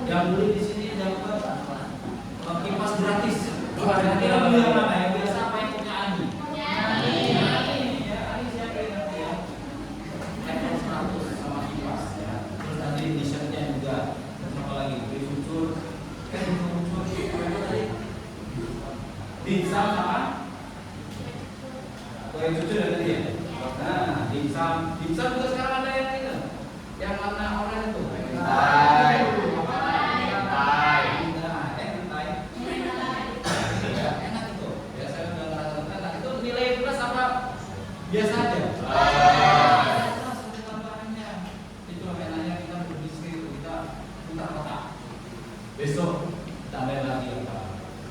Yang beli di sini dapat kipas gratis. Kira-kira beli yang mana? Yang biasa apa yang punya ani? Ani siapa yang ngerti ya? Level 100 sama kipas ya. Terus nanti t-shirtnya juga. Apa lagi? Beli futur. Kan futur apa tadi? Dimsum sama kue cucu ya tadi ya. Nah, dimsum juga sekarang ada yang itu, yang warna oranye itu. Mentai. Enak itu. Biasanya udah ngerasa enak. Itu nilai plus apa? Biasa aja. Itu enaknya kita berbisnis, kita putar otak. Besok tambahin lagi apa?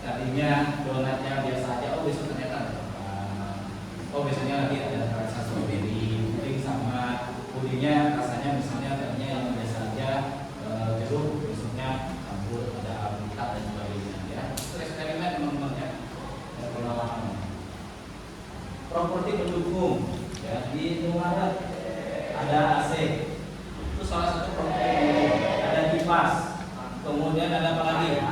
Tadinya donatnya biasa aja, oh besok ternyata ada apa? Oh besoknya lagi ada rasa strawberry, puding sama pudingnya rasanya misalnya tadinya yang biasa aja jeruk, besoknya campur ada alpukat dan sebagainya ya. Itu eksperimen teman-teman ya, pengalaman. Properti pendukung ya, di Indomaret ada AC, itu salah satu properti pendukung. Ada kipas, kemudian ada apa lagi?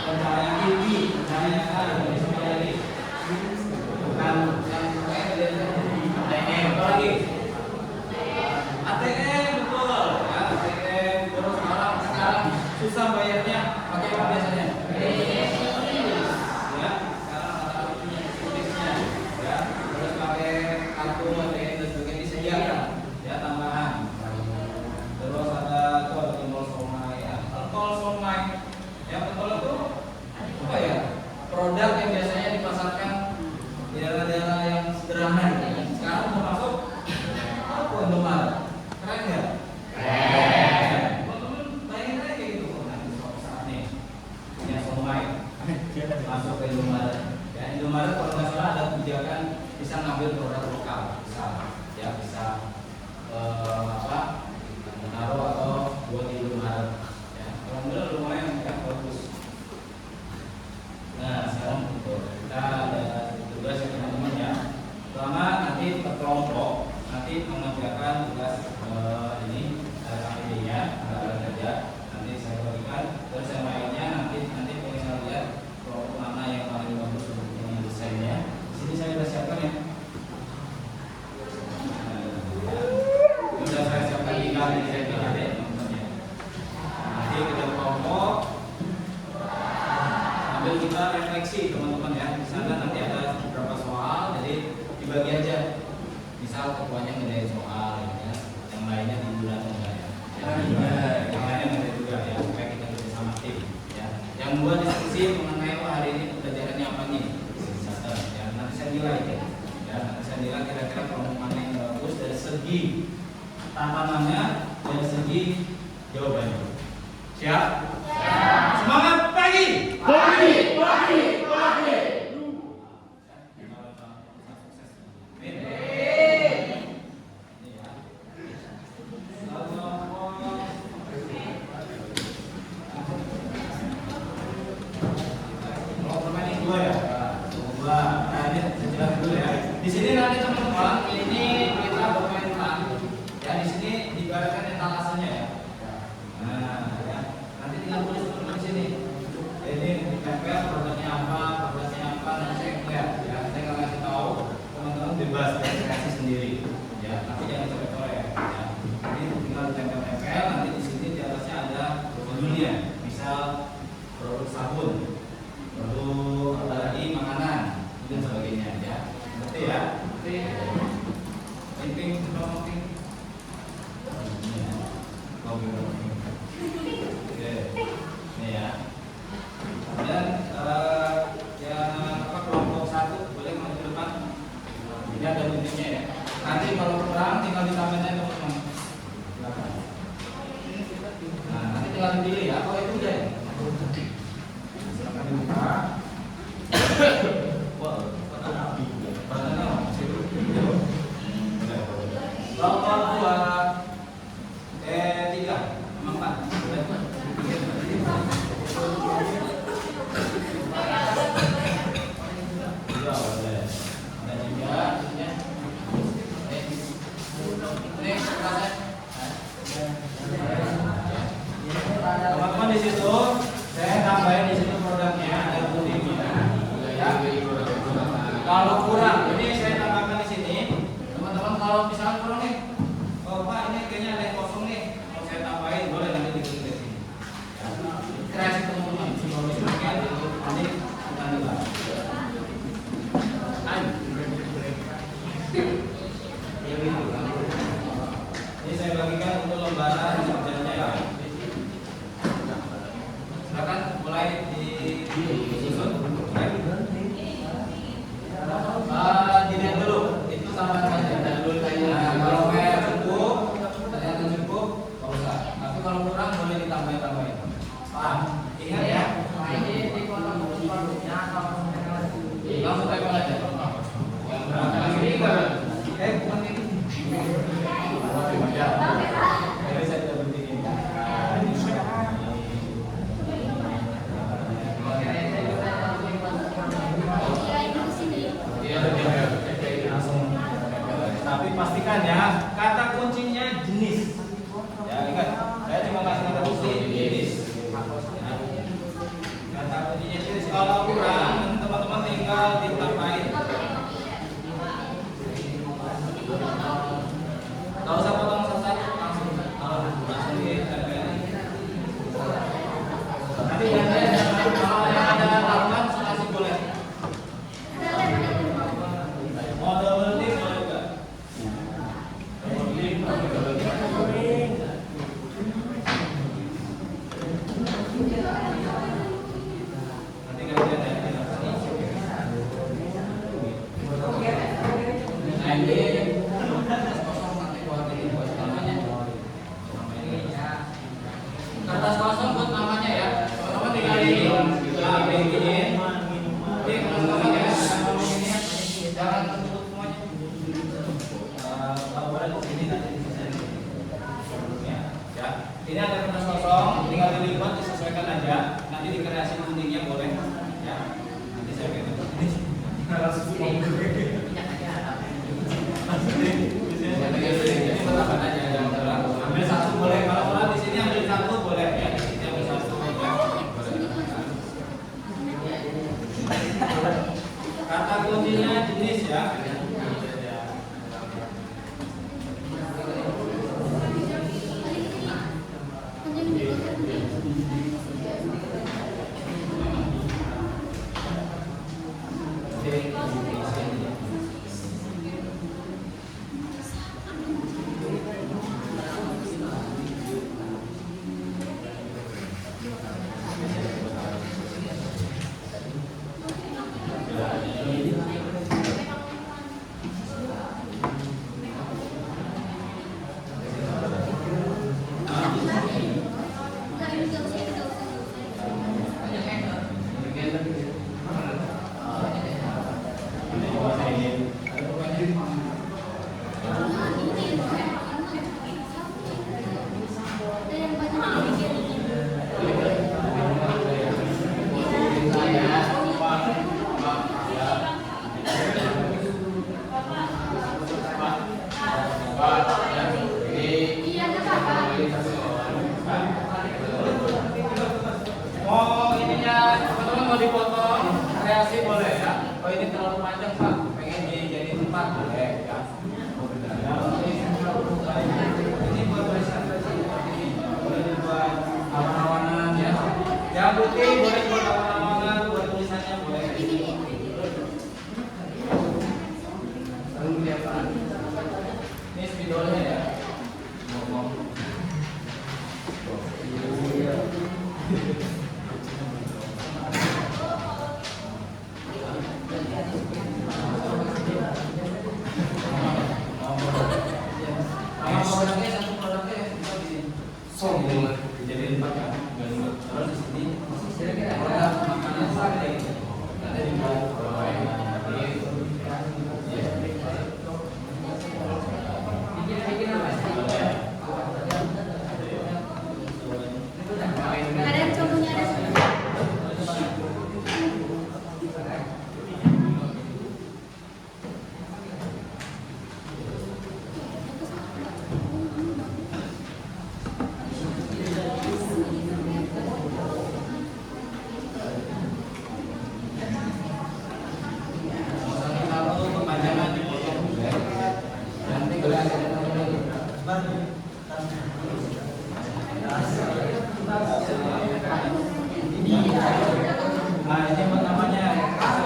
Pencahayaan tinggi, pencahayaan lagi. Bukan yang ATM, apa lagi? ATM betul, ya ATM. Terus sekarang susah bayarnya pakai apa biasanya? Ya, sekarang ada punya bisnisnya, ya. Terus pakai kartu ATM dan sebagainya disediakan, ya tambahan. Terus ada pentol somai, ya. Pentol somai, ya pentol itu apa ya? Produk yang biasanya dipasarkan di daerah-daerah yang sederhana. Sekarang udah masuk mengambil produk lokal, bisa menaruh atau buat di Indomaret. Ya, alhamdulillah lumayan ya, bagus. Nah, sekarang kita ada tugas ya teman-teman ya. Pertama nanti per kelompok nanti mengerjakan tugas ini KPD-nya, kerja. Nanti saya bagikan. Terus yang lainnya nanti pengen saya lihat kelompok mana yang paling bagus untuk desainnya. Di sini saya sudah siapkan ya. Sudah saya siapkan di kali saya teman-teman. Nanti kita kelompok sambil kita refleksi teman-teman ya. Di sana nanti ada beberapa soal, jadi dibagi aja. Misal ketuanya ngerjain soal ya, yang lainnya tidur atau enggak ya. Yang lainnya ngerjain juga ya, supaya kita bisa sama tim ya. Yang buat diskusi mengenai hari ini pelajarannya apa nih? Ya, nanti saya nilai ya. Nanti saya nilai kira-kira kelompok mana yang bagus dari segi tantangannya, dari segi jawabannya. Siap? Semangat pagi! Di sini nanti teman-teman ini kita bermain peran. Ya di sini diibaratkan etalasenya ya. Nah, ya. Nanti tinggal tulis di sini. Ini ditempel produknya apa, nanti saya lihat ya. Saya nggak kasih tahu, teman-teman bebas kreasi sendiri. Ya, tapi jangan coret-coret ya. Jadi tinggal ditempel-tempel. Nanti di sini di atasnya ada judulnya. Misal produk sabun, produk apa lagi makanan dan sebagainya ya. Ngerti ya? Pink. Oke. Ini ya. Dan yang kelompok 1 boleh maju ke depan. Ini ada intinya ya. Nanti kalau kurang tinggal ditambahin aja teman-teman. Nah, nanti tinggal dipilih ya. Oh itu udah ya. Silakan dibuka. Kelompok 2 3 sama 4 ya boleh. Ada juga ini teman-teman di situ saya tambahin di situ produknya ada putihnya ya. Kalau kurang ini saya tambahkan di sini teman-teman. Kalau misalnya kurang nih, oh Pak ini kayaknya ada yang kosong nih, mau saya tambahin boleh nanti diklik ke sini. Kreasi teman-teman, kalau misalnya nanti kita nilai. Ini saya bagikan untuk lembaran kerjanya ya. Silakan mulai disusun. Dilihat dulu, itu sama saja. Kalau cukup, ternyata cukup, nggak usah. Tapi kalau kurang boleh ditambahin. Paham? Ingat ya. Ini kolom produknya atau langsung tempel aja. Ini bukan ini. Jadi saya sudah berhenti. Tapi pastikan ya, kata kuncinya jenis. Ya ingat, saya cuma kasih kata kunci jenis. Kata kuncinya jenis. Kalau kurang, teman-teman tinggal ditambahin. Kalau usah potong satu-satu, langsung ditempelin. Nanti kalau yang ada halaman, kasih boleh. Mau double tick boleh juga. Nanti kalian ya. Nah ini kosong nanti buat ini buat namanya. Kertas kosong buat namanya ya. Teman-teman tinggal ini. Nah, begini. Ini kertas kosong ya. Jangan tutup semuanya. So jadi 4 kan. Terus di sini ada makanan sate. Ada dibuat Ada yang contohnya ada. satu kepanjangan dipotong bulat. Nanti nah ini namanya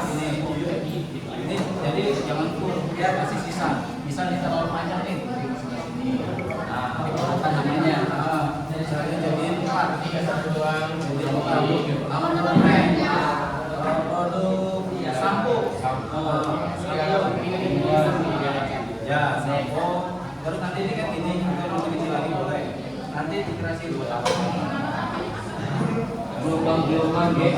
ini jadi jangan full, dia kasih sisa. Misal ini terlalu panjang nih di sebelah sini. Nah, dipotongkan namanya. Jadi caranya jadi 4, 3, 1, 2, jadi 4. Nama produk sampo. Ya, sampo. Terus nanti ini kan ini kalau kecil lagi boleh. Nanti dikasih buat apa? Gelombang guys,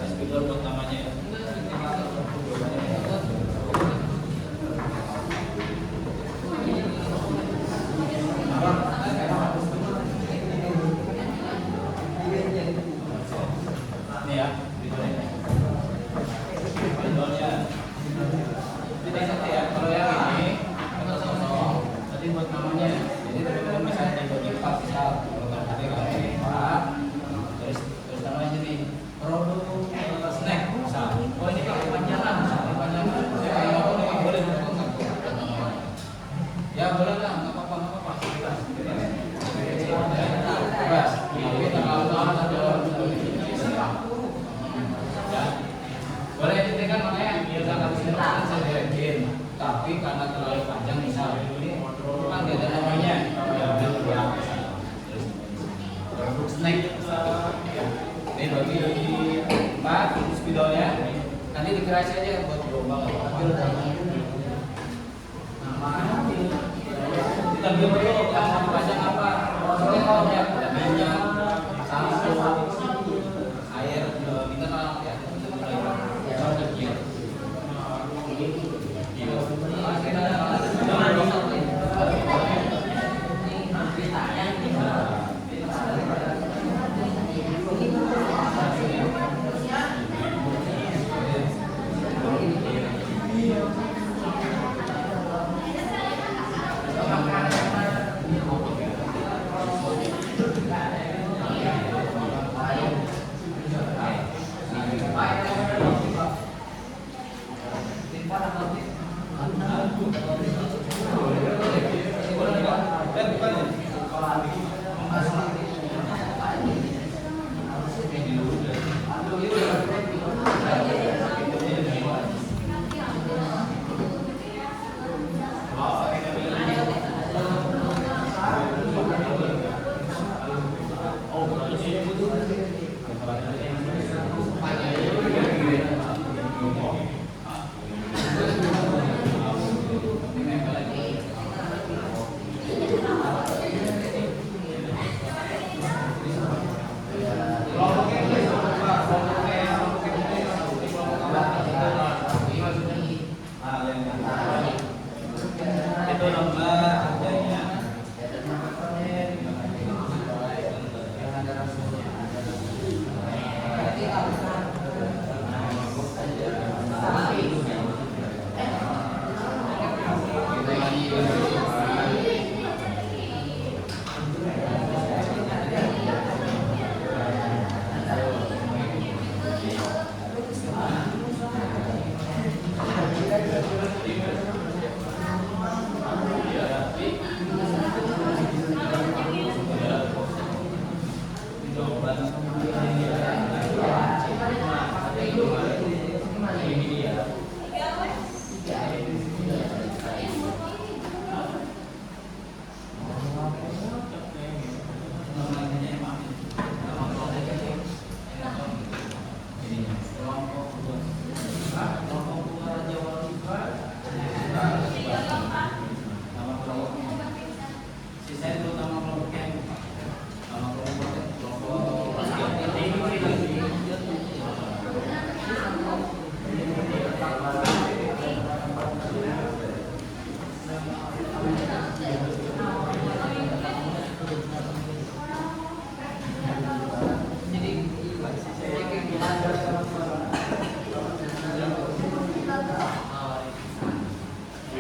spidol pertamanya ya. Ini ya, spidolnya. Tidak nanti ya, kalau yang ini kita sama-sama tadi buat namanya. Jadi teman-teman misalnya dibagi 4 misal, kalau tadi kali 4, terus namanya jadi produk snack misal. Oh ini kalau panjangan, panjangan. Ya boleh dukung nggak? Ya boleh lah, nggak apa-apa. Bebas. Tapi kalau ada ya boleh ditekan makanya kita harus saya direkin. Tapi karena terlalu panjang misal ini kan nggak ada namanya. Produk snack. Ini bagi 4 spidolnya. Nanti dikasih aja buat gelombang. Kita biar betul yang mau dipajang apa. Soalnya ada minyak, sampo, air, mineral ya. Itu nomor harganya. Ya.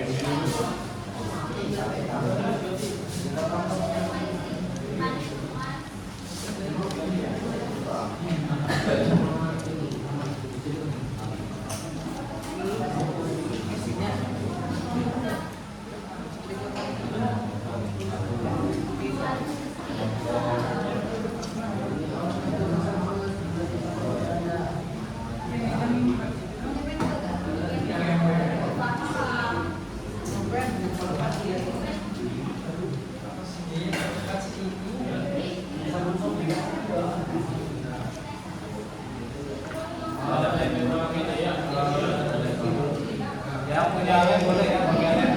Yang punya lem boleh ya pakai lem.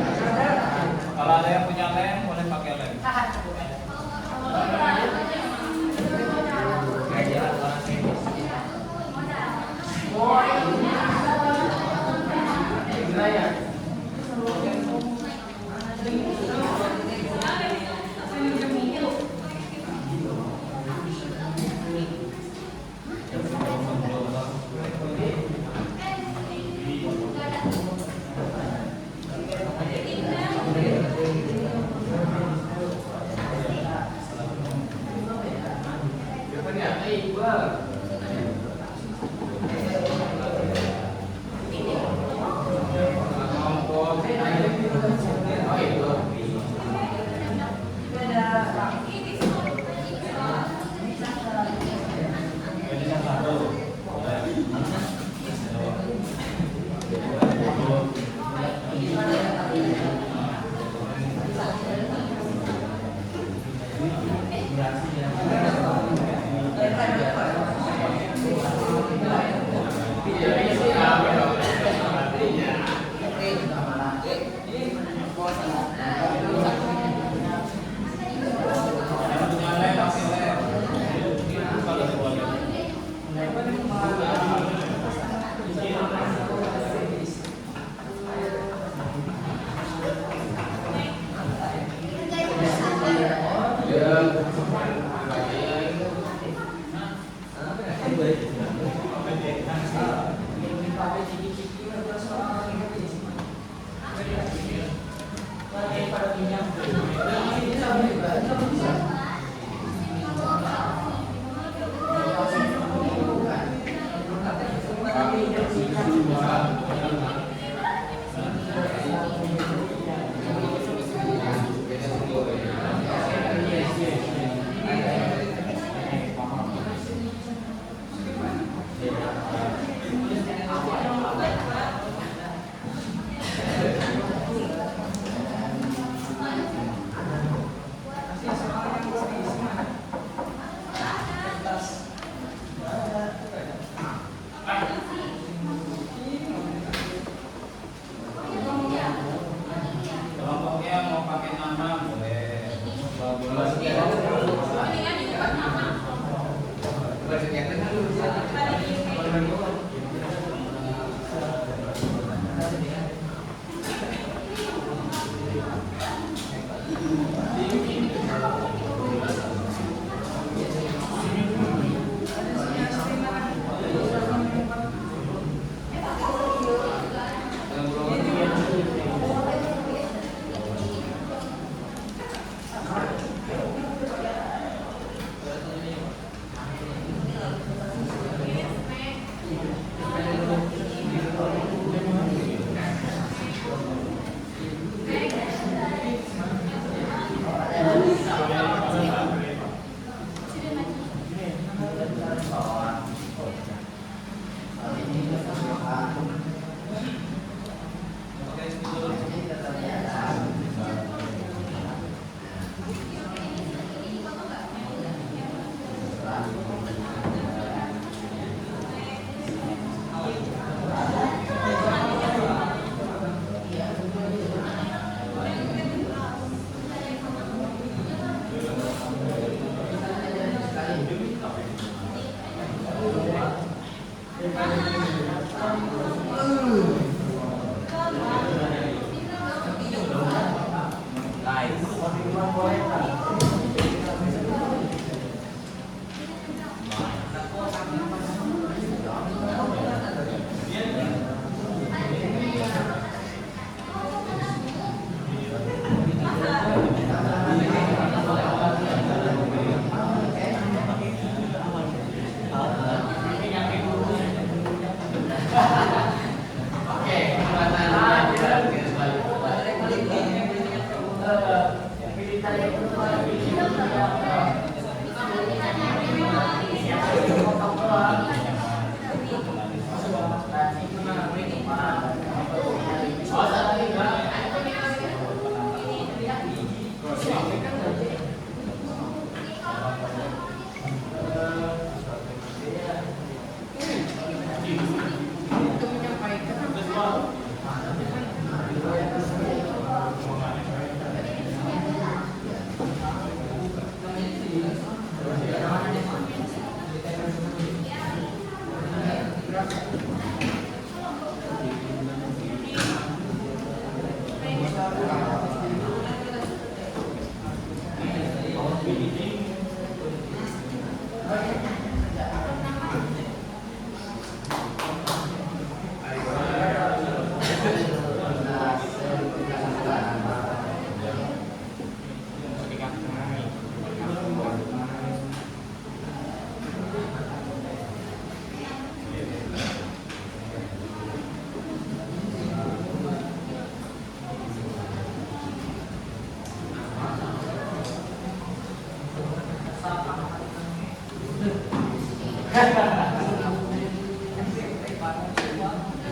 Kalau ada yang punya lem boleh pakai lem.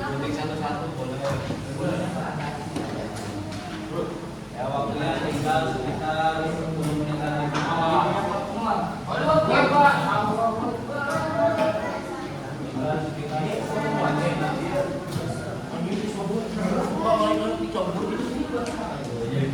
Gunting satu-satu boleh. Ya, waktunya tinggal sekitar 10 menit lagi. Tinggal sekitar 10 menit.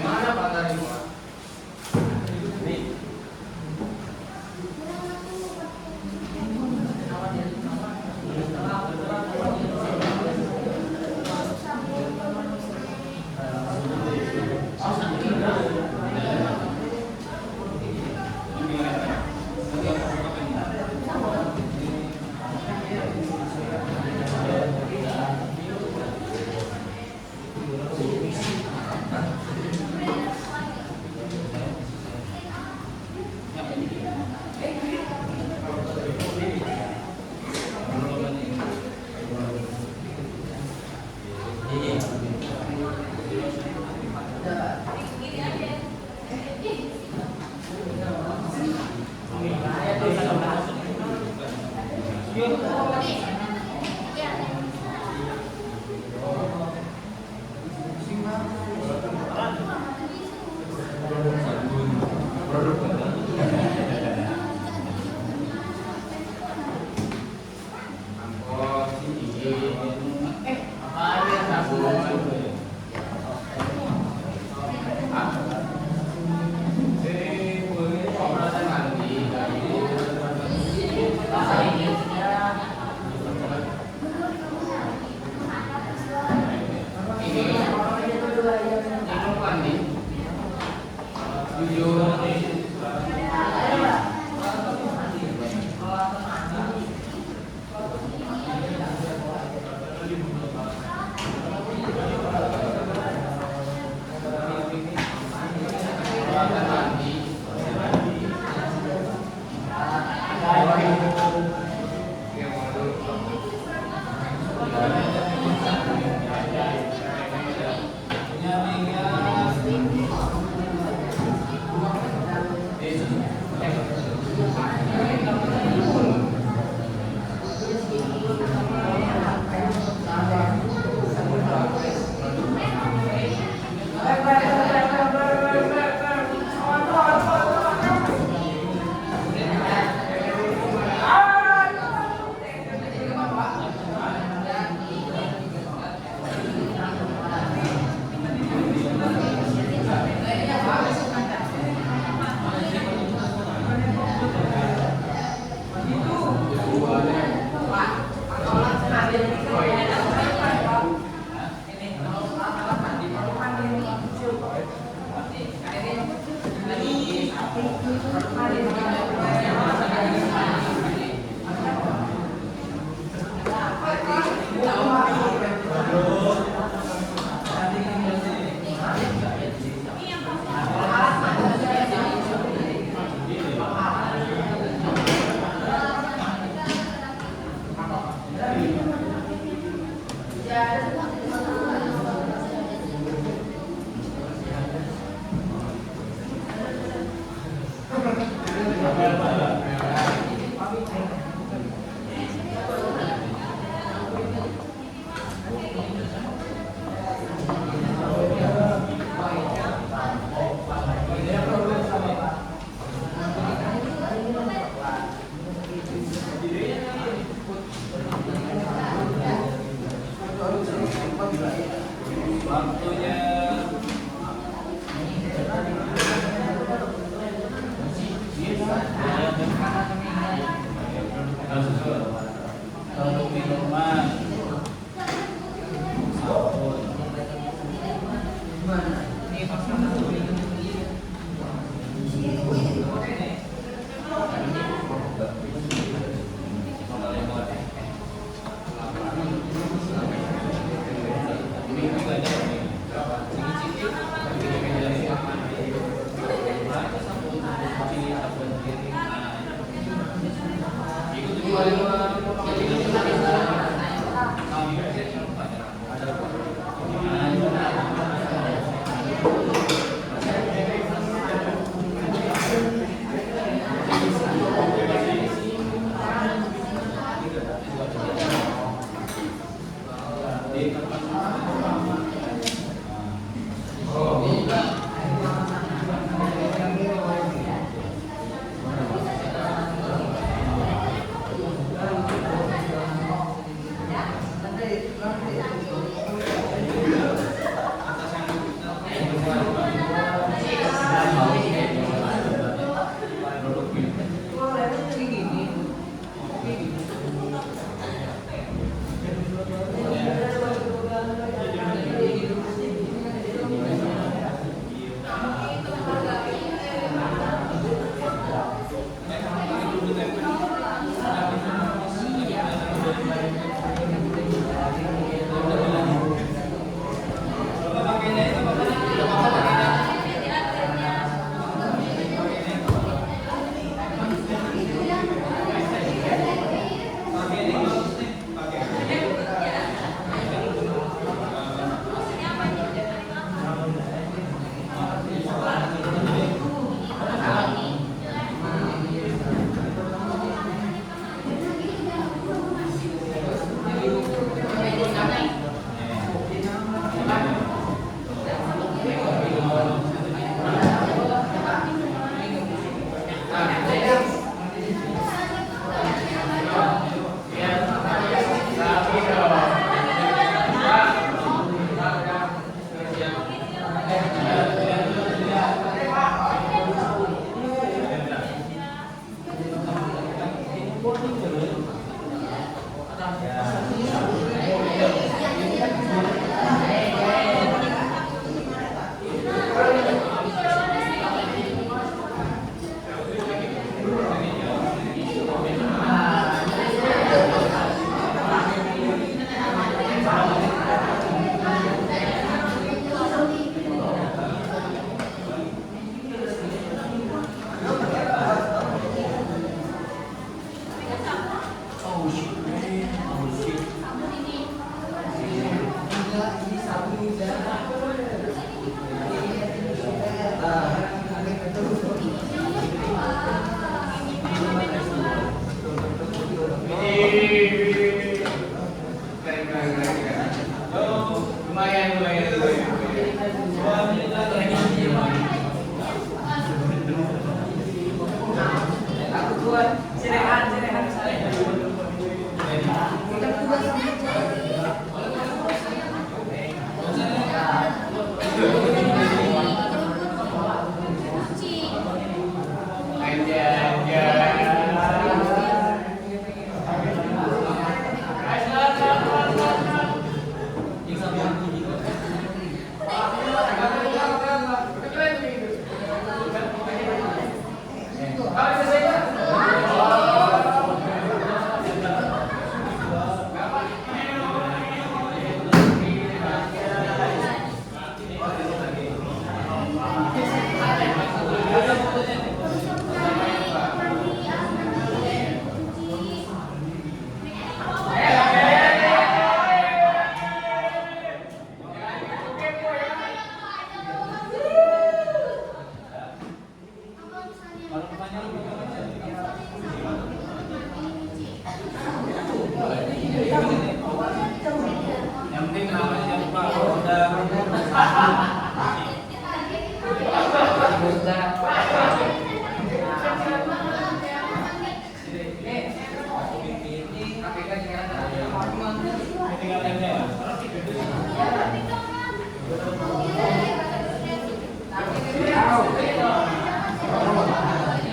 Mana Pak tadi? Produk minuman, sabun.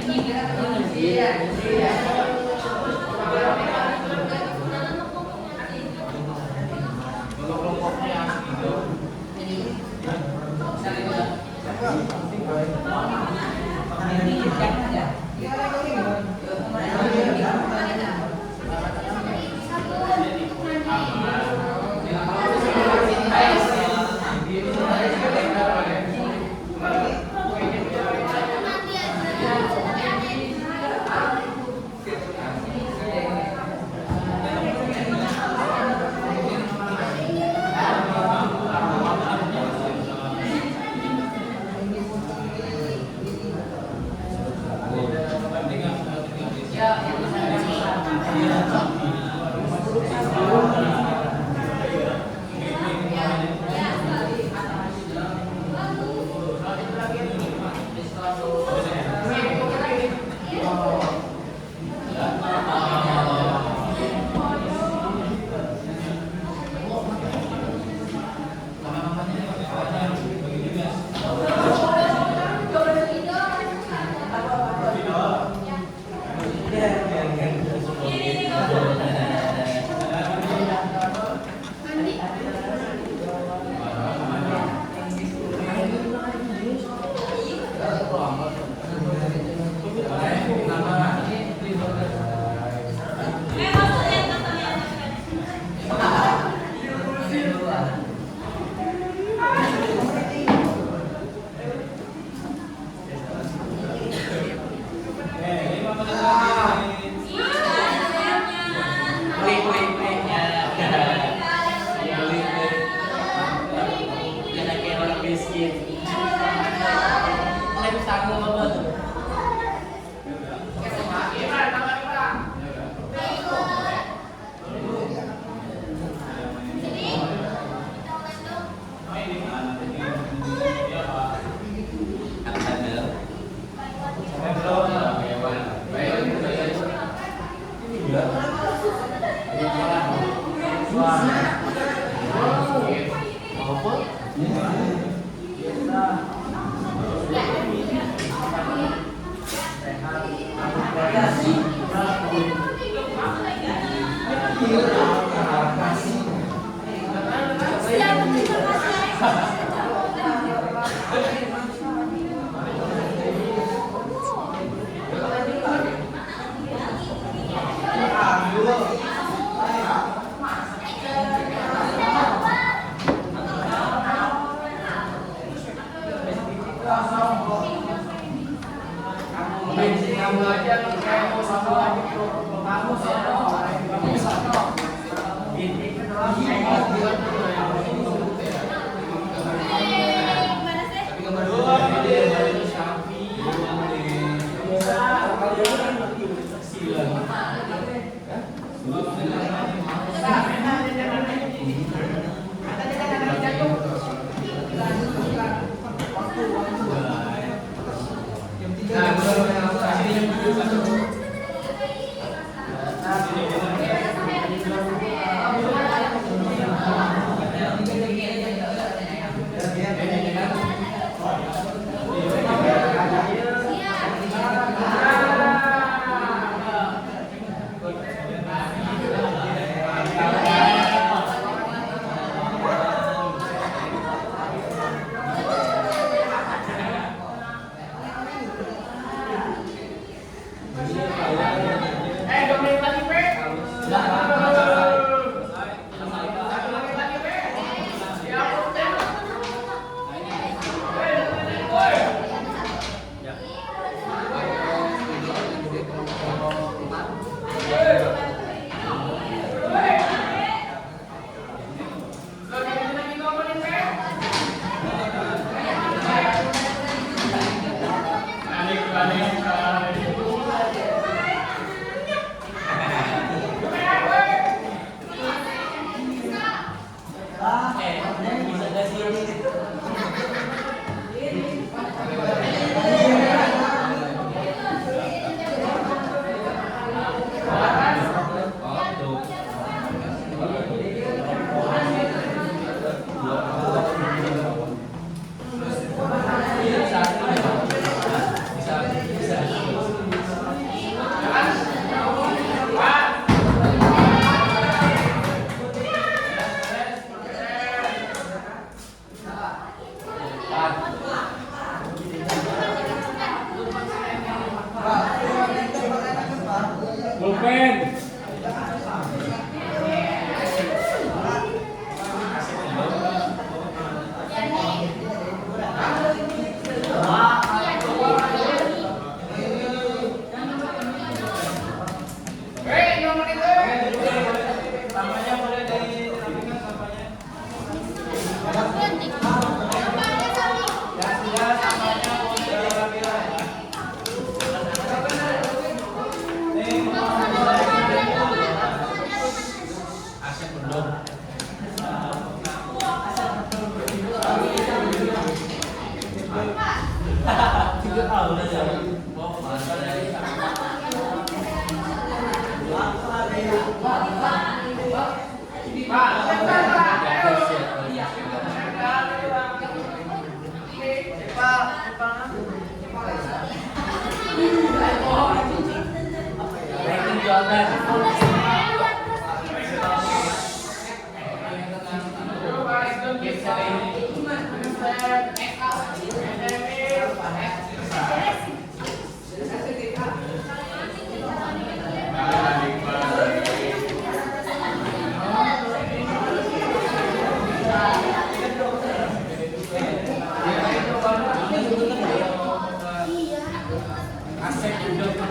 Ini Kelompoknya gitu. Kamu aja kayak mau sama lagi kamu Ben. Sampahnya boleh dirapikan sampahnya. Ya sudah, sampahnya boleh dirapikan. Asep belum. Tiga tahun aja. Mau masa dari Ranking Jordan. Asep Jordan.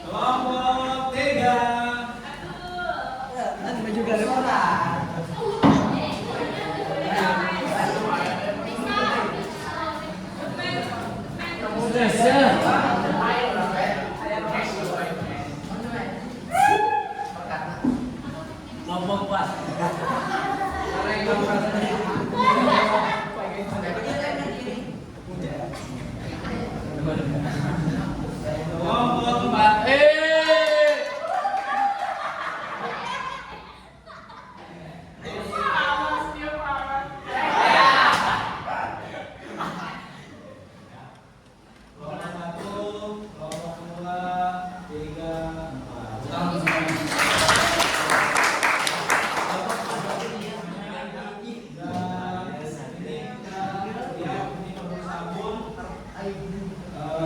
Kelompok 3. Kelompok 4. Kelompok 4.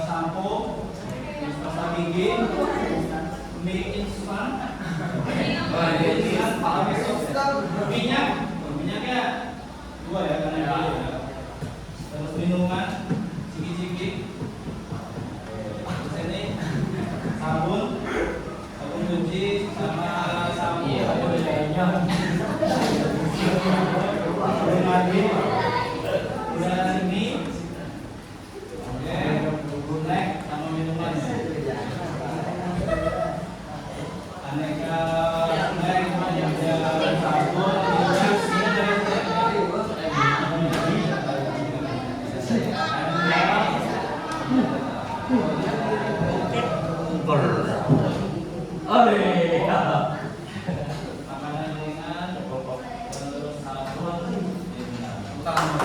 Sampo, pasta gigi, mie instan, minyaknya 2 ya karena ya. Terus minuman, ciki-ciki, terus ini sabun cuci sama sampo. Udah sini. Oke, snack sama minuman. Aneka snack ada sabun, makanan ringan, terus sabun, minuman. Karena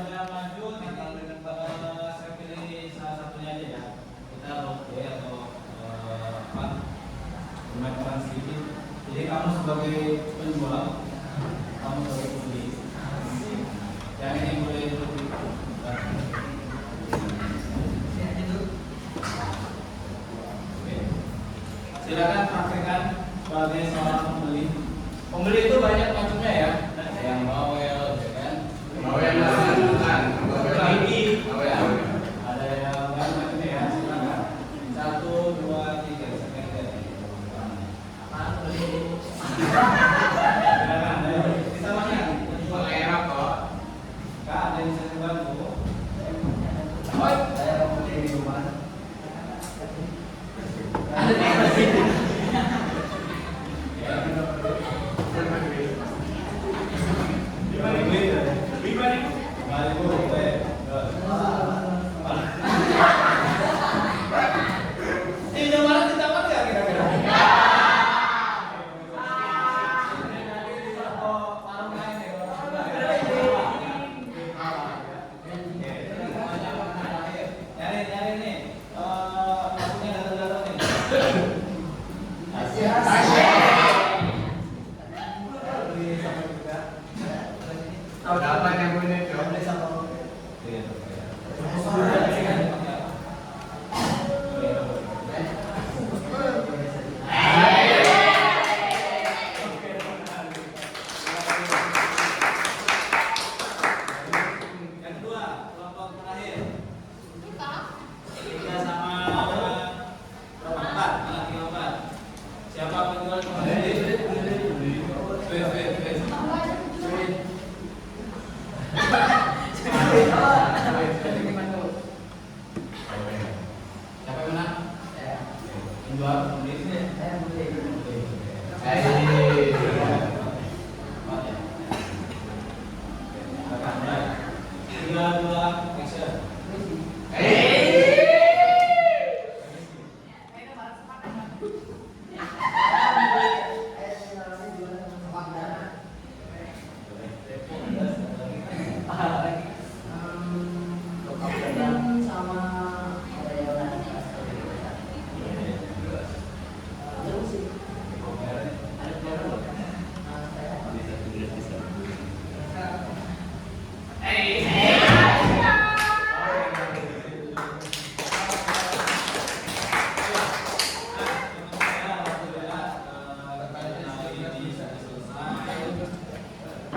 udah maju, saya pilih salah satunya aja ya. Kita roleplay atau apa? Bermain peran sedikit. Jadi kamu sebagai penjual, kamu sebagai pembeli. Yang ini boleh lebih. Oke. Silakan praktekkan sebagai seorang pembeli. Pembeli itu banyak macamnya ya. Ada yang bawel, ya kan? Ada yang lain macamnya ya. Silakan. 1, 2, 3. Silakan. Bisa mana? Kak, ada yang bisa dibantu? Saya mau beli di rumah. Ada di sini. Yang kedua, kelompok terakhir. Tiga sama empat, tiga empat. Siapa penjual kemarin? Siapa yang menang? Penjual pembeli. Tiga, dua, action.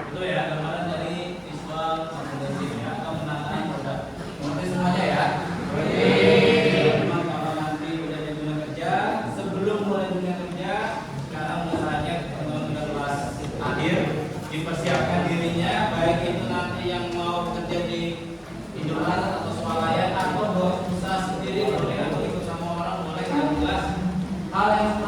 Itu ya gambaran dari visual presentation ya, kemenangan produk. Mengerti semuanya ya? Memang kalau nanti udah di dunia kerja, sebelum mulai dunia kerja, sekarang misalnya teman-teman udah kelas akhir, dipersiapkan dirinya, baik itu nanti yang mau kerja di Indomaret atau swalayan atau buat usaha sendiri boleh atau ikut sama orang boleh, yang jelas hal yang